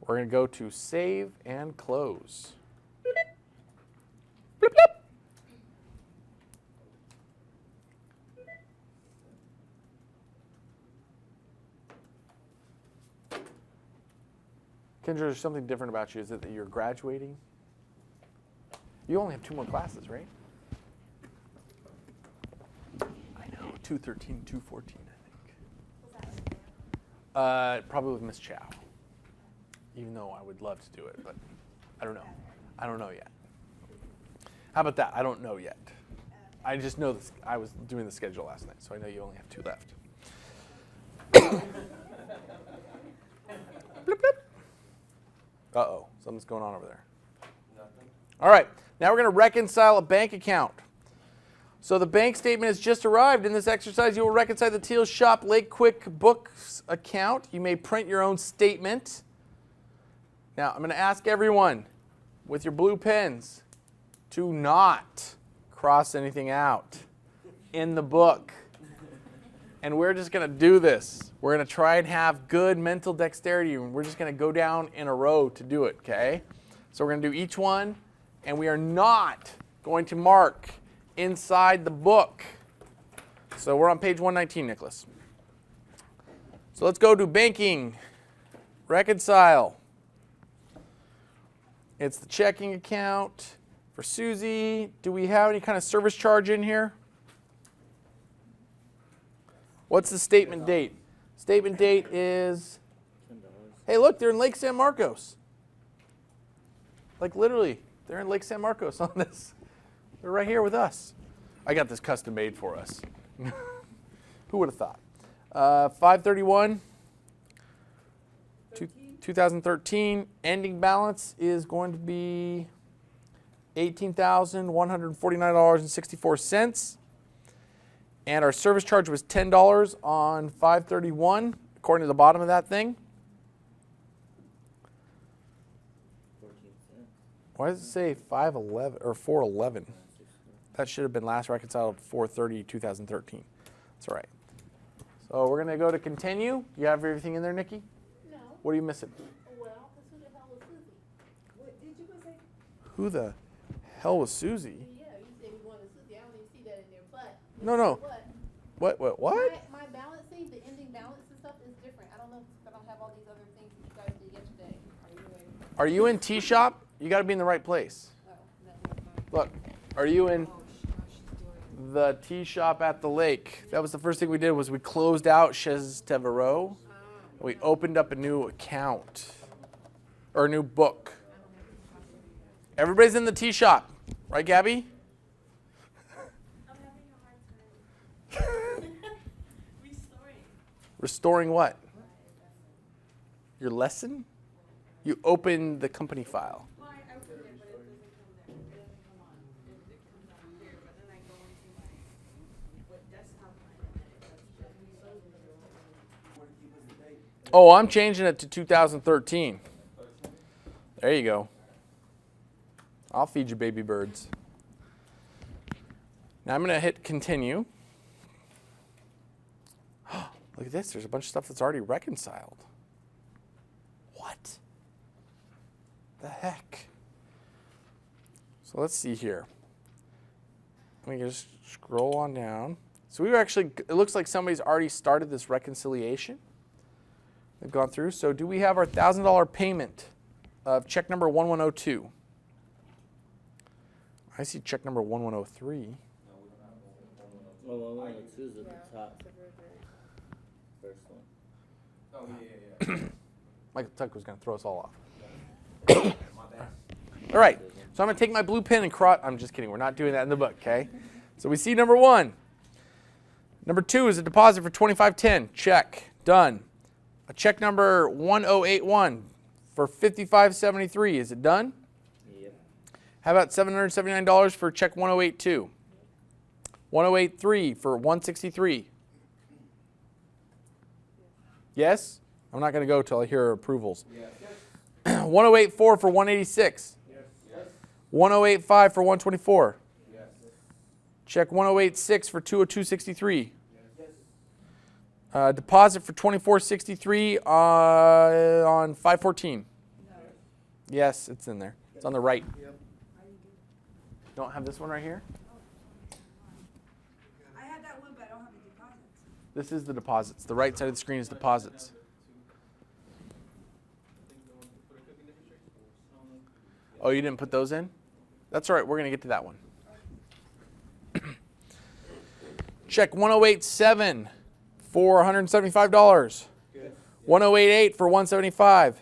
We're going to go to save and close. Blip, blip. Kendra, there's something different about you. Is it that you're graduating? You only have 2 more classes, right? I know, 213, 214, I think. Probably with Miss Chow. Even though I would love to do it, but I don't know. I don't know yet. How about that? I don't know yet. I just know this. I was doing the schedule last night, so I know you only have 2 left. Blip, blip. Uh-oh, something's going on over there. Nothing. All right, now we're going to reconcile a bank account. So the bank statement has just arrived. In this exercise, you will reconcile the Teal Shop Lake Quickbooks account. You may print your own statement. Now, I'm going to ask everyone with your blue pens to not cross anything out in the book. And we're just going to do this. We're going to try and have good mental dexterity, and we're just going to go down in a row to do it, okay? So we're going to do each one, and we are not going to mark inside the book. So we're on page 119, Nicholas. So let's go to banking, reconcile. It's the checking account for Susie. Do we have any kind of service charge in here? What's the statement date? Statement date is, $10. hey, look, they're in Lake San Marcos. Like literally, they're in Lake San Marcos on this. They're right here with us. I got this custom made for us. Who would have thought? 531, 2013. Ending balance is going to be $18,149.64. And our service charge was $10 on 531, according to the bottom of that thing. 14 cents. Why does it say 511 or 411? That should have been last reconciled 4/30/2013. That's all right. So we're going to go to continue. You have everything in there, Nikki? No, What are you missing? well, cause who the hell was Susie? What did you say? Who the hell was Susie? Yeah, you said we wanted Susie, I don't even see that in there, but. No. What? What? My balancing, the ending balance and stuff is different. I don't know if I don't have all these other things that you guys did yesterday. Are you in T shop? You got to be in the right place. Oh, no, never mind. Look, are you in the tea shop at the lake? That was the first thing we did was we closed out Chez Tevereau. We opened up a new account or a new book. Everybody's in the tea shop, right, Gabby? I'm having a hard time. Restoring what? Your lesson? You open the company file. Well, I opened it, but it doesn't come there. It doesn't come on. It comes on here, but then I go into my desktop line and then it does Oh, I'm changing it to 2013. There you go. I'll feed you baby birds. Now I'm going to hit continue. Look at this. There's a bunch of stuff that's already reconciled. What? The heck? So let's see here. Let me just scroll on down. So we were actually, it looks like somebody's already started this reconciliation. They've gone through. So do we have our $1,000 payment of check number 1102? I see check number 1103. Oh, 102 is at the top. First one. Oh, yeah. Michael Tuck was going to throw us all off. My bad. All right, so I'm going to take my blue pen and cross. I'm just kidding. We're not doing that in the book, okay? So we see number 1. Number 2 is a deposit for $25.10. Check. Done. A check number 1081 for $55.73. Is it done? Yep. How about $779 for check 1082? 1083 for $163. Yes? I'm not going to go till I hear approvals. Yes. 1084 for $186. Yes. 1085 for $124. Yes. Check 1086 for $202.63. Yes. Deposit for $24.63 on 514. Yes, it's in there. It's on the right. Yep. Don't have this one right here? I had that one, but I don't have the deposits. This is the deposits. The right side of the screen is deposits. Oh, you didn't put those in? That's all right. We're going to get to that one. Check 1087 for $175. 1088 for $175.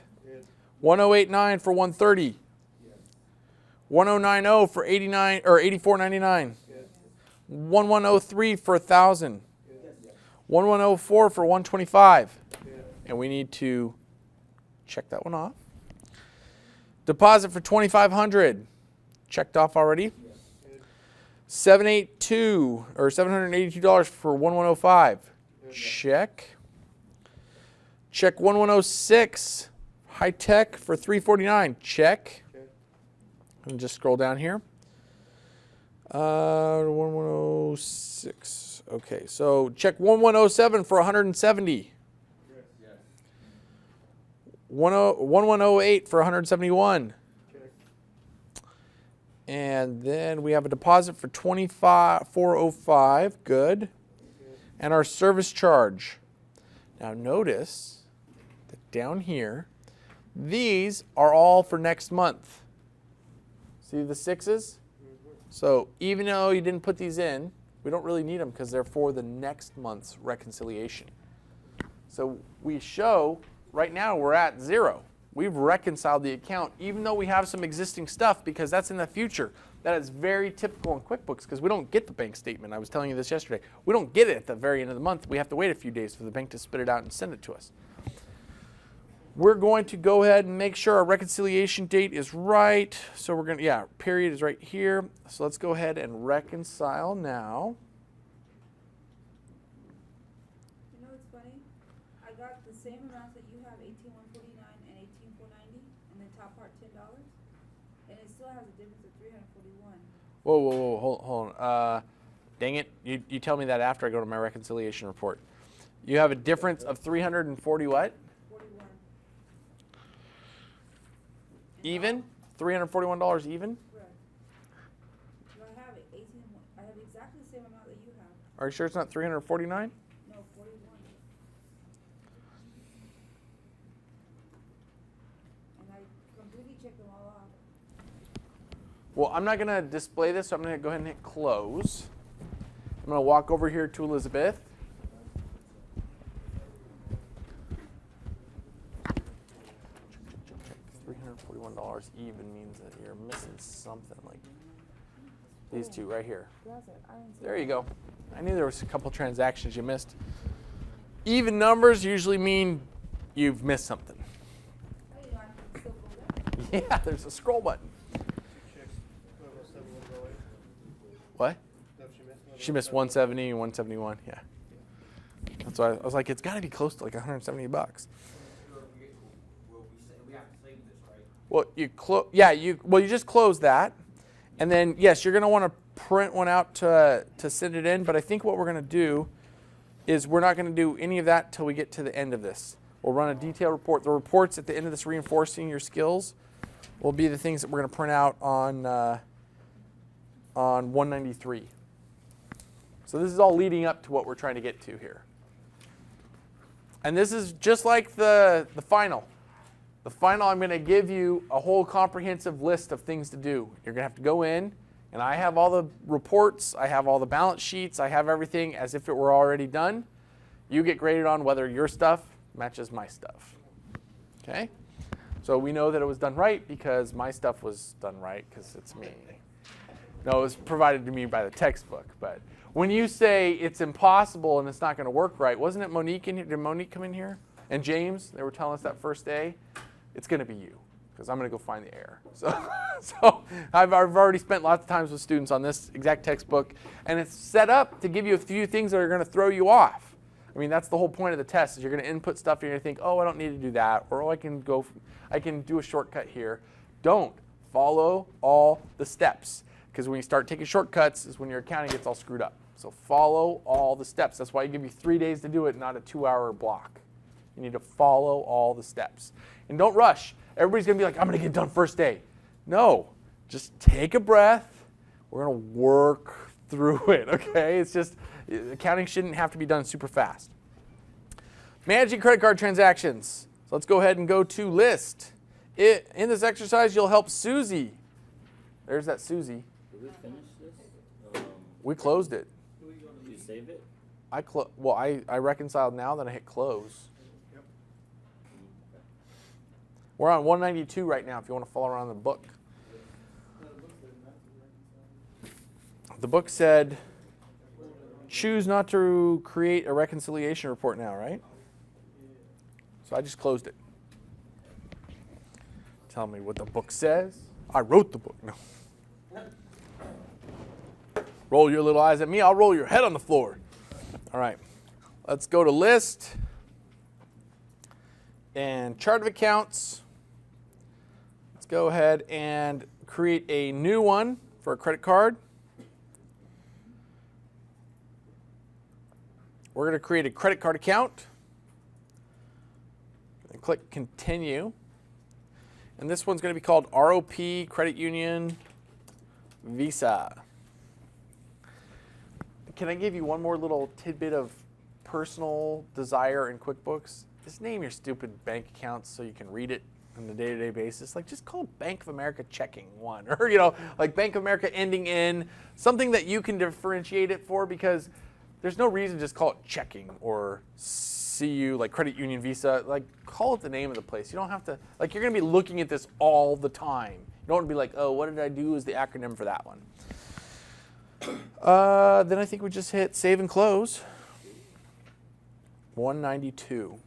1089 for $130. 1090 for $84.99. 1103 for $1,000. 1104 for $125. And we need to check that one off. Deposit for $2,500. Checked off already. 782 or $782 for 1105. Check. Check 1106. High tech for $349. Check. And just scroll down here. 1106. Okay, so check 1107 for $170. 1108 for $171. And then we have a deposit for $24.05. Good. And our service charge. Now notice that down here, these are all for next month. See the 6s? So even though you didn't put these in, We don't really need them because they're for the next month's reconciliation. So we show right now we're at 0. We've reconciled the account even though we have some existing stuff because that's in the future. That is very typical in QuickBooks because we don't get the bank statement. I was telling you this yesterday. We don't get it at the very end of the month. We have to wait a few days for the bank to spit it out and send it to us. We're going to go ahead and make sure our reconciliation date is right. So we're going to, yeah, period is right here. So let's go ahead and reconcile now. You know what's funny? I got the same amount that you have, $18,149 and $18,490, and the top part $10, and it still has a difference of $341. Whoa, whoa, whoa, hold on. Dang it, you tell me that after I go to my reconciliation report. You have a difference of 340 what? 41. Even? $341 even? Correct. So I have it, I have exactly the same amount that you have. Are you sure it's not 349? No, 41. And I completely checked them all off. Well, I'm not going to display this, so I'm going to go ahead and hit close. I'm going to walk over here to Elizabeth. $341 even means that you're missing something like these two right here. There you go. I knew there was a couple transactions you missed. Even numbers usually mean you've missed something. Oh, you know, I can still go there. Yeah, there's a scroll button. What? She missed 170 and 171. Yeah. That's why I was like, it's got to be close to like $170. We have to save this, right? Well, you just close that, and then yes, you're going to want to print one out to send it in. But I think what we're going to do is we're not going to do any of that till we get to the end of this. We'll run a detailed report. The reports at the end of this reinforcing your skills will be the things that we're going to print out on 193. So this is all leading up to what we're trying to get to here. And this is just like the final. The final, I'm going to give you a whole comprehensive list of things to do. You're going to have to go in, and I have all the reports, I have all the balance sheets, I have everything as if it were already done. You get graded on whether your stuff matches my stuff. Okay? So we know that it was done right because my stuff was done right because it's me. No, it was provided to me by the textbook. But when you say it's impossible and it's not going to work right, wasn't it Monique in here? Did Monique come in here? And James, they were telling us that first day, it's going to be you because I'm going to go find the error. So I've already spent lots of times with students on this exact textbook, and it's set up to give you a few things that are going to throw you off. I mean, that's the whole point of the test is you're going to input stuff and you're going to think, oh, I don't need to do that, or oh, I can do a shortcut here. Don't. Follow all the steps. Because when you start taking shortcuts is when your accounting gets all screwed up. So follow all the steps. That's why I give you 3 days to do it, not a 2-hour block. You need to follow all the steps. And don't rush. Everybody's going to be like, I'm going to get done first day. No. Just take a breath. We're going to work through it, okay? It's just, accounting shouldn't have to be done super fast. Managing credit card transactions. So let's go ahead and go to list. In this exercise, you'll help Susie. There's that Susie. Did we finish this? We closed it. Did you save it? I reconciled now, then I hit close. We're on 192 right now if you want to follow around the book. The book said, choose not to create a reconciliation report now, right? So I just closed it. Tell me what the book says. I wrote the book. No. Roll your little eyes at me, I'll roll your head on the floor. All right, let's go to list and chart of accounts. Let's go ahead and create a new one for a credit card. We're going to create a credit card account. And click continue. And this one's going to be called ROP Credit Union Visa. Can I give you one more little tidbit of personal desire in QuickBooks? Just name your stupid bank accounts so you can read it. on a day-to-day basis, like just call Bank of America checking one, or you know, like Bank of America ending in, something that you can differentiate it for, because there's no reason to just call it checking or CU, like credit union, Visa. Like call it the name of the place. You don't have to, like, you're gonna be looking at this all the time. You don't want to be like, oh, what did I do is the acronym for that one. Then I think we just hit save and close. 192.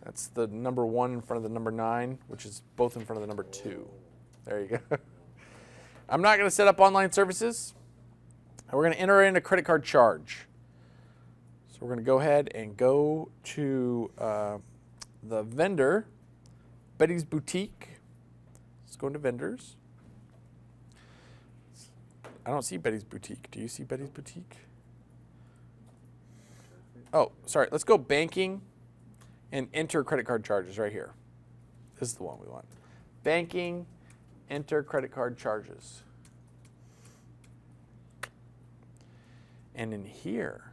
That's the number 1 in front of the number 9, which is both in front of the number 2. There you go. I'm not going to set up online services. We're going to enter in a credit card charge. So we're going to go ahead and go to the vendor, Betty's Boutique. Let's go into vendors. I don't see Betty's Boutique. Do you see Betty's Boutique? Oh, sorry. Let's go banking and enter credit card charges right here. This is the one we want. Banking, enter credit card charges. And in here,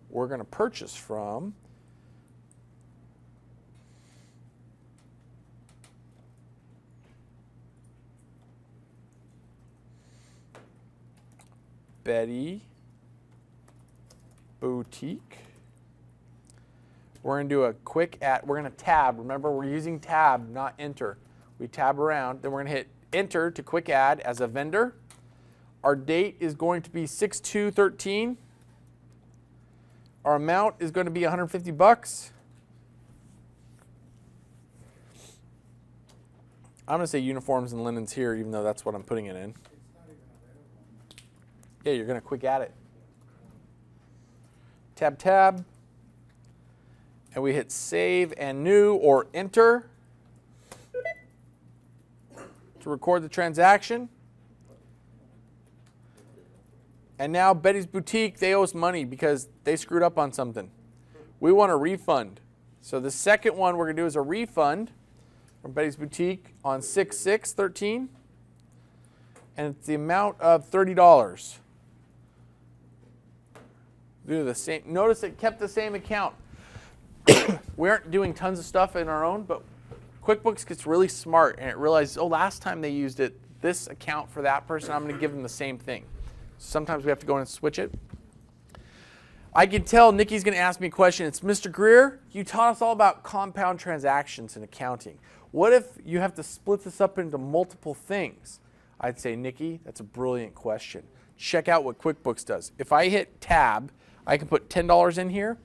we're going to purchase from Betty Boutique. We're going to do a quick add. We're going to tab. Remember, we're using tab, not enter. We tab around. Then we're going to hit enter to quick add as a vendor. Our date is going to be 6/2/13. Our amount is going to be $150. I'm going to say uniforms and linens here, even though that's what I'm putting it in. Yeah, you're going to quick add it. Tab, tab. And we hit save and new or enter to record the transaction. And now Betty's Boutique, they owe us money because they screwed up on something. We want a refund. So the second one we're going to do is a refund from Betty's Boutique on 6/6/13. And it's the amount of $30. Do the same. Notice it kept the same account. We aren't doing tons of stuff in our own, but QuickBooks gets really smart and it realizes, oh, last time they used it, this account for that person, I'm going to give them the same thing. Sometimes we have to go in and switch it. I can tell Nikki's going to ask me a question. It's, Mr. Greer, you taught us all about compound transactions in accounting. What if you have to split this up into multiple things? I'd say, Nikki, that's a brilliant question. Check out what QuickBooks does. If I hit tab, I can put $10 in here.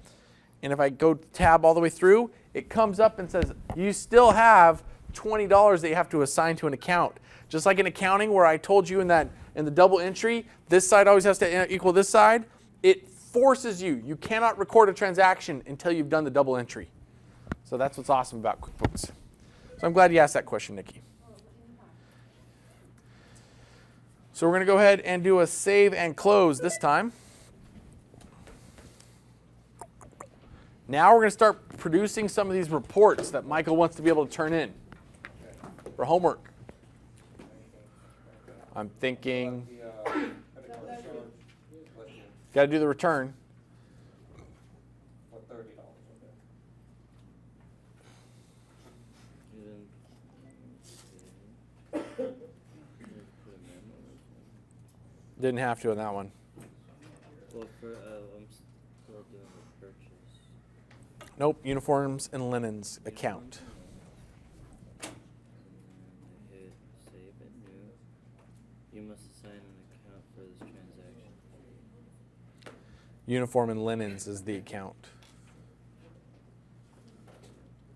And if I go tab all the way through, it comes up and says, you still have $20 that you have to assign to an account. Just like in accounting where I told you in the double entry, this side always has to equal this side. It forces you. You cannot record a transaction until you've done the double entry. So that's what's awesome about QuickBooks. So I'm glad you asked that question, Nikki. So we're going to go ahead and do a save and close this time. Now we're going to start producing some of these reports that Michael wants to be able to turn in for homework. I'm thinking, got to do the return. For $30, okay. Didn't have to on that one. Well, I'm still doing the purchase. Nope, uniforms and linens account. I hit save and new. You must assign an account for this transaction. Uniform and linens is the account.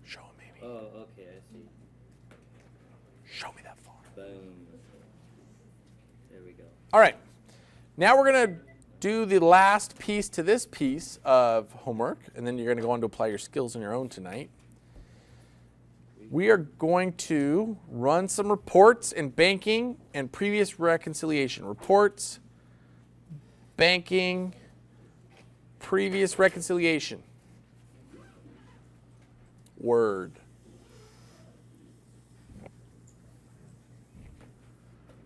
Show him, maybe. Oh, okay, I see. Show me that far. Boom. There we go. All right. Now we're going to do the last piece to this piece of homework, and then you're going to go on to apply your skills on your own tonight. We are going to run some reports in banking and previous reconciliation. Reports, banking, previous reconciliation. Word.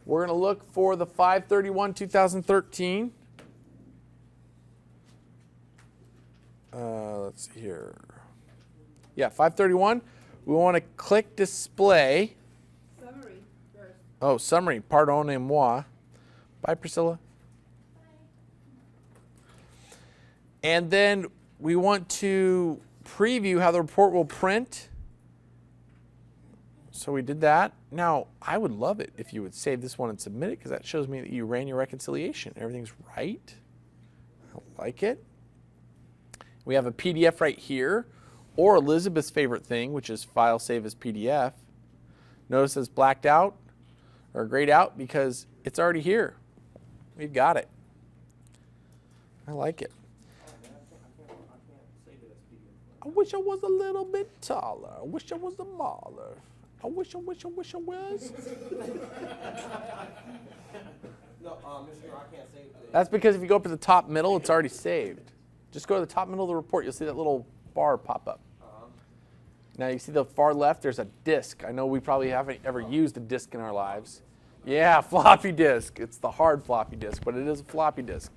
We're going to look for the 5/31/2013. Let's see here. Yeah, 5/31. we want to click display. Summary first. Oh, summary, pardonnez-moi. Bye, Priscilla. And then we want to preview how the report will print. So we did that. Now, I would love it if you would save this one and submit it, because that shows me that you ran your reconciliation. Everything's right. I like it. We have a PDF right here, or Elizabeth's favorite thing, which is file save as PDF. Notice it's blacked out or grayed out because it's already here. We've got it. I like it. I wish I was a little bit taller. I wish I was a mauler. I wish I was. No, Mr. I can't save it. That's because if you go up to the top middle, it's already saved. Just go to the top middle of the report. You'll see that little bar pop up. Now you see the far left, there's a disk. I know we probably haven't ever used a disk in our lives. Yeah, floppy disk. It's the hard floppy disk, but it is a floppy disk.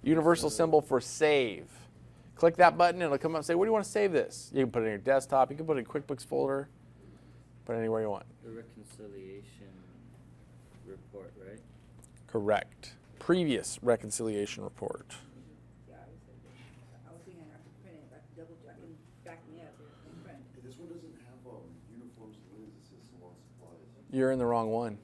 Universal symbol for save. Click that button and it'll come up and say, what do you want to save this? You can put it in your desktop. You can put it in Quickbooks folder. Put it anywhere you want. The reconciliation report, right? Correct. Previous reconciliation report. Yeah, I was thinking I could print it, I could double check and back me up and print. Hey, this one doesn't have uniforms and linens, it says salon supplies. You're in the wrong one.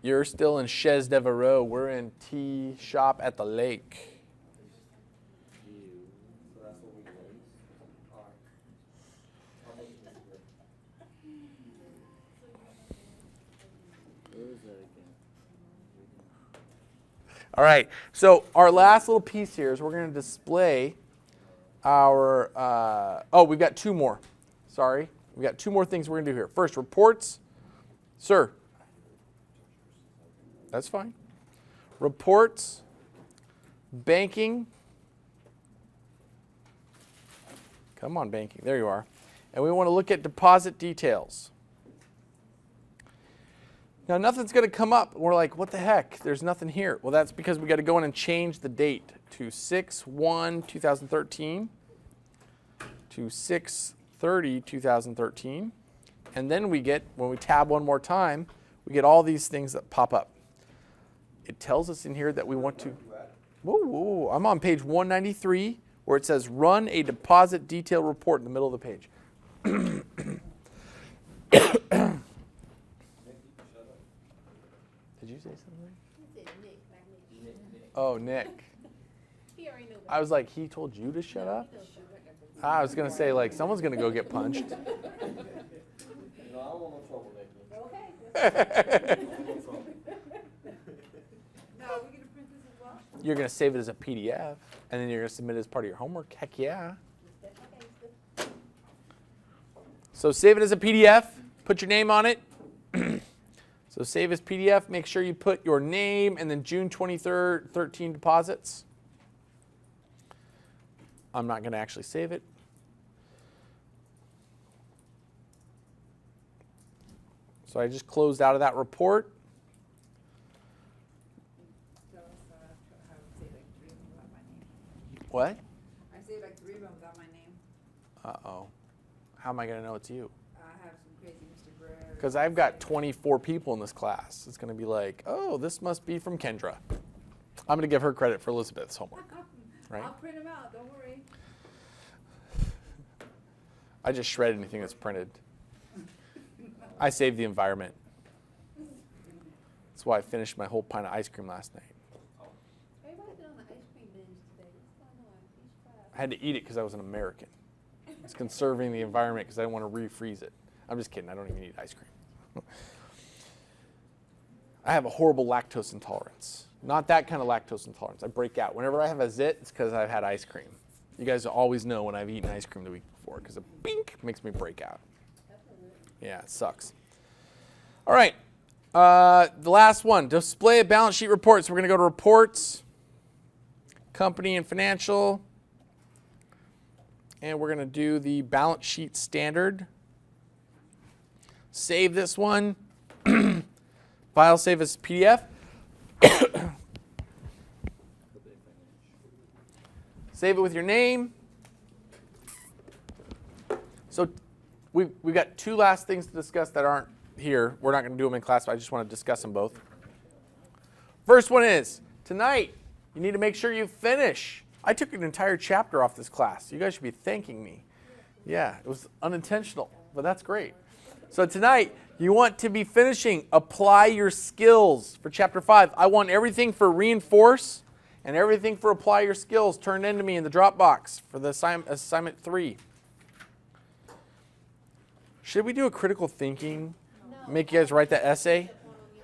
You're still in Chez Devereaux. We're in Tea Shop at the Lake. So that's what we did. All right. I'll make it easier. Where was that again? All right, so our last little piece here is we're going to display our, oh, we've got two more. Sorry. We've got two more things we're going to do here. First, reports. Sir. That's fine. Reports, banking. Come on, banking. There you are. And we want to look at deposit details. Now, nothing's going to come up. We're like, what the heck? There's nothing here. Well, that's because we got to go in and change the date to 6/1/2013 to 6/30/2013. And then we get, when we tab one more time, we get all these things that pop up. It tells us in here that we want to, whoa, I'm on page 193 where it says run a deposit detail report in the middle of the page. Did you say something? He said Nick, like Nick. Oh, Nick. He already knew. I was like, he told you to shut up? He knows you. I was going to say, like, someone's going to go get punched. No, I don't want no trouble, Nikki. Okay. Now, are we gonna print this as well? You're going to save it as a PDF, and then you're going to submit it as part of your homework. Heck yeah. That's my gangster. So save it as a PDF. Put your name on it. So save as PDF. Make sure you put your name and then June 23rd, 13 deposits. I'm not going to actually save it. So I just closed out of that report. So, I would say like 3 of them without my name. What? I say like 3 of them without my name. Uh-oh. How am I going to know it's you? I have some crazy Mr. Greer. Because I've got 24 people in this class. It's going to be like, oh, this must be from Kendra. I'm going to give her credit for Elizabeth's homework. Right? I'll print them out, don't worry. I just shred anything that's printed. I saved the environment. That's why I finished my whole pint of ice cream last night. Everybody's been on the ice cream binge today. What's going on? Peach pie. I had to eat it because I was an American. It's conserving the environment because I didn't want to refreeze it. I'm just kidding. I don't even eat ice cream. I have a horrible lactose intolerance. Not that kind of lactose intolerance. I break out. Whenever I have a zit, it's because I've had ice cream. You guys always know when I've eaten ice cream the week before because a bink makes me break out. Yeah, it sucks. All right. The last one, display a balance sheet report. So we're going to go to reports, company and financial, and we're going to do the balance sheet standard. Save this one. File save as PDF. Save it with your name. So we've got two last things to discuss that aren't here. We're not going to do them in class, but I just want to discuss them both. First one is, tonight, you need to make sure you finish. I took an entire chapter off this class. You guys should be thanking me. Yeah, it was unintentional, but that's great. So tonight, you want to be finishing Apply Your Skills for Chapter 5. I want everything for Reinforce and everything for Apply Your Skills turned into me in the Dropbox for the assignment 3. Should we do a critical thinking? Make you guys write that essay?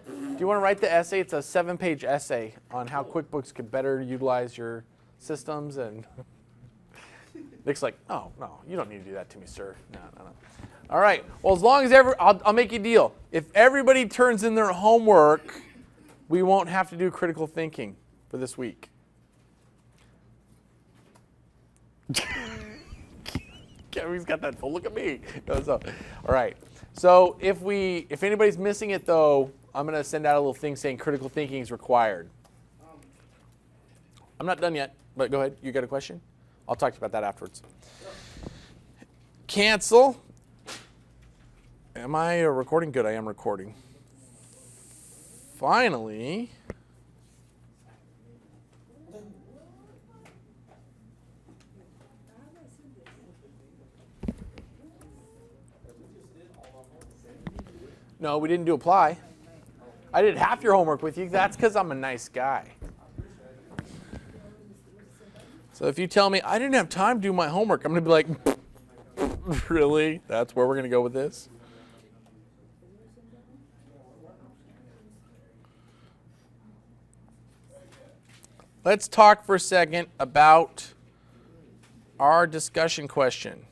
Do you want to write the essay? It's a 7-page essay on how QuickBooks could better utilize your systems. And Nick's like, oh, no, you don't need to do that to me, sir. No. All right. Well, as long as I'll make you a deal. If everybody turns in their homework, we won't have to do critical thinking for this week. Kevin's got that full look at me. All right. So if anybody's missing it, though, I'm going to send out a little thing saying critical thinking is required. I'm not done yet, but go ahead. You got a question? I'll talk to you about that afterwards. Cancel. Am I recording? Good, I am recording. Finally. No, we didn't do apply. I did half your homework with you. That's because I'm a nice guy. So if you tell me I didn't have time to do my homework, I'm going to be like, really? That's where we're going to go with this? Let's talk for a second about our discussion question.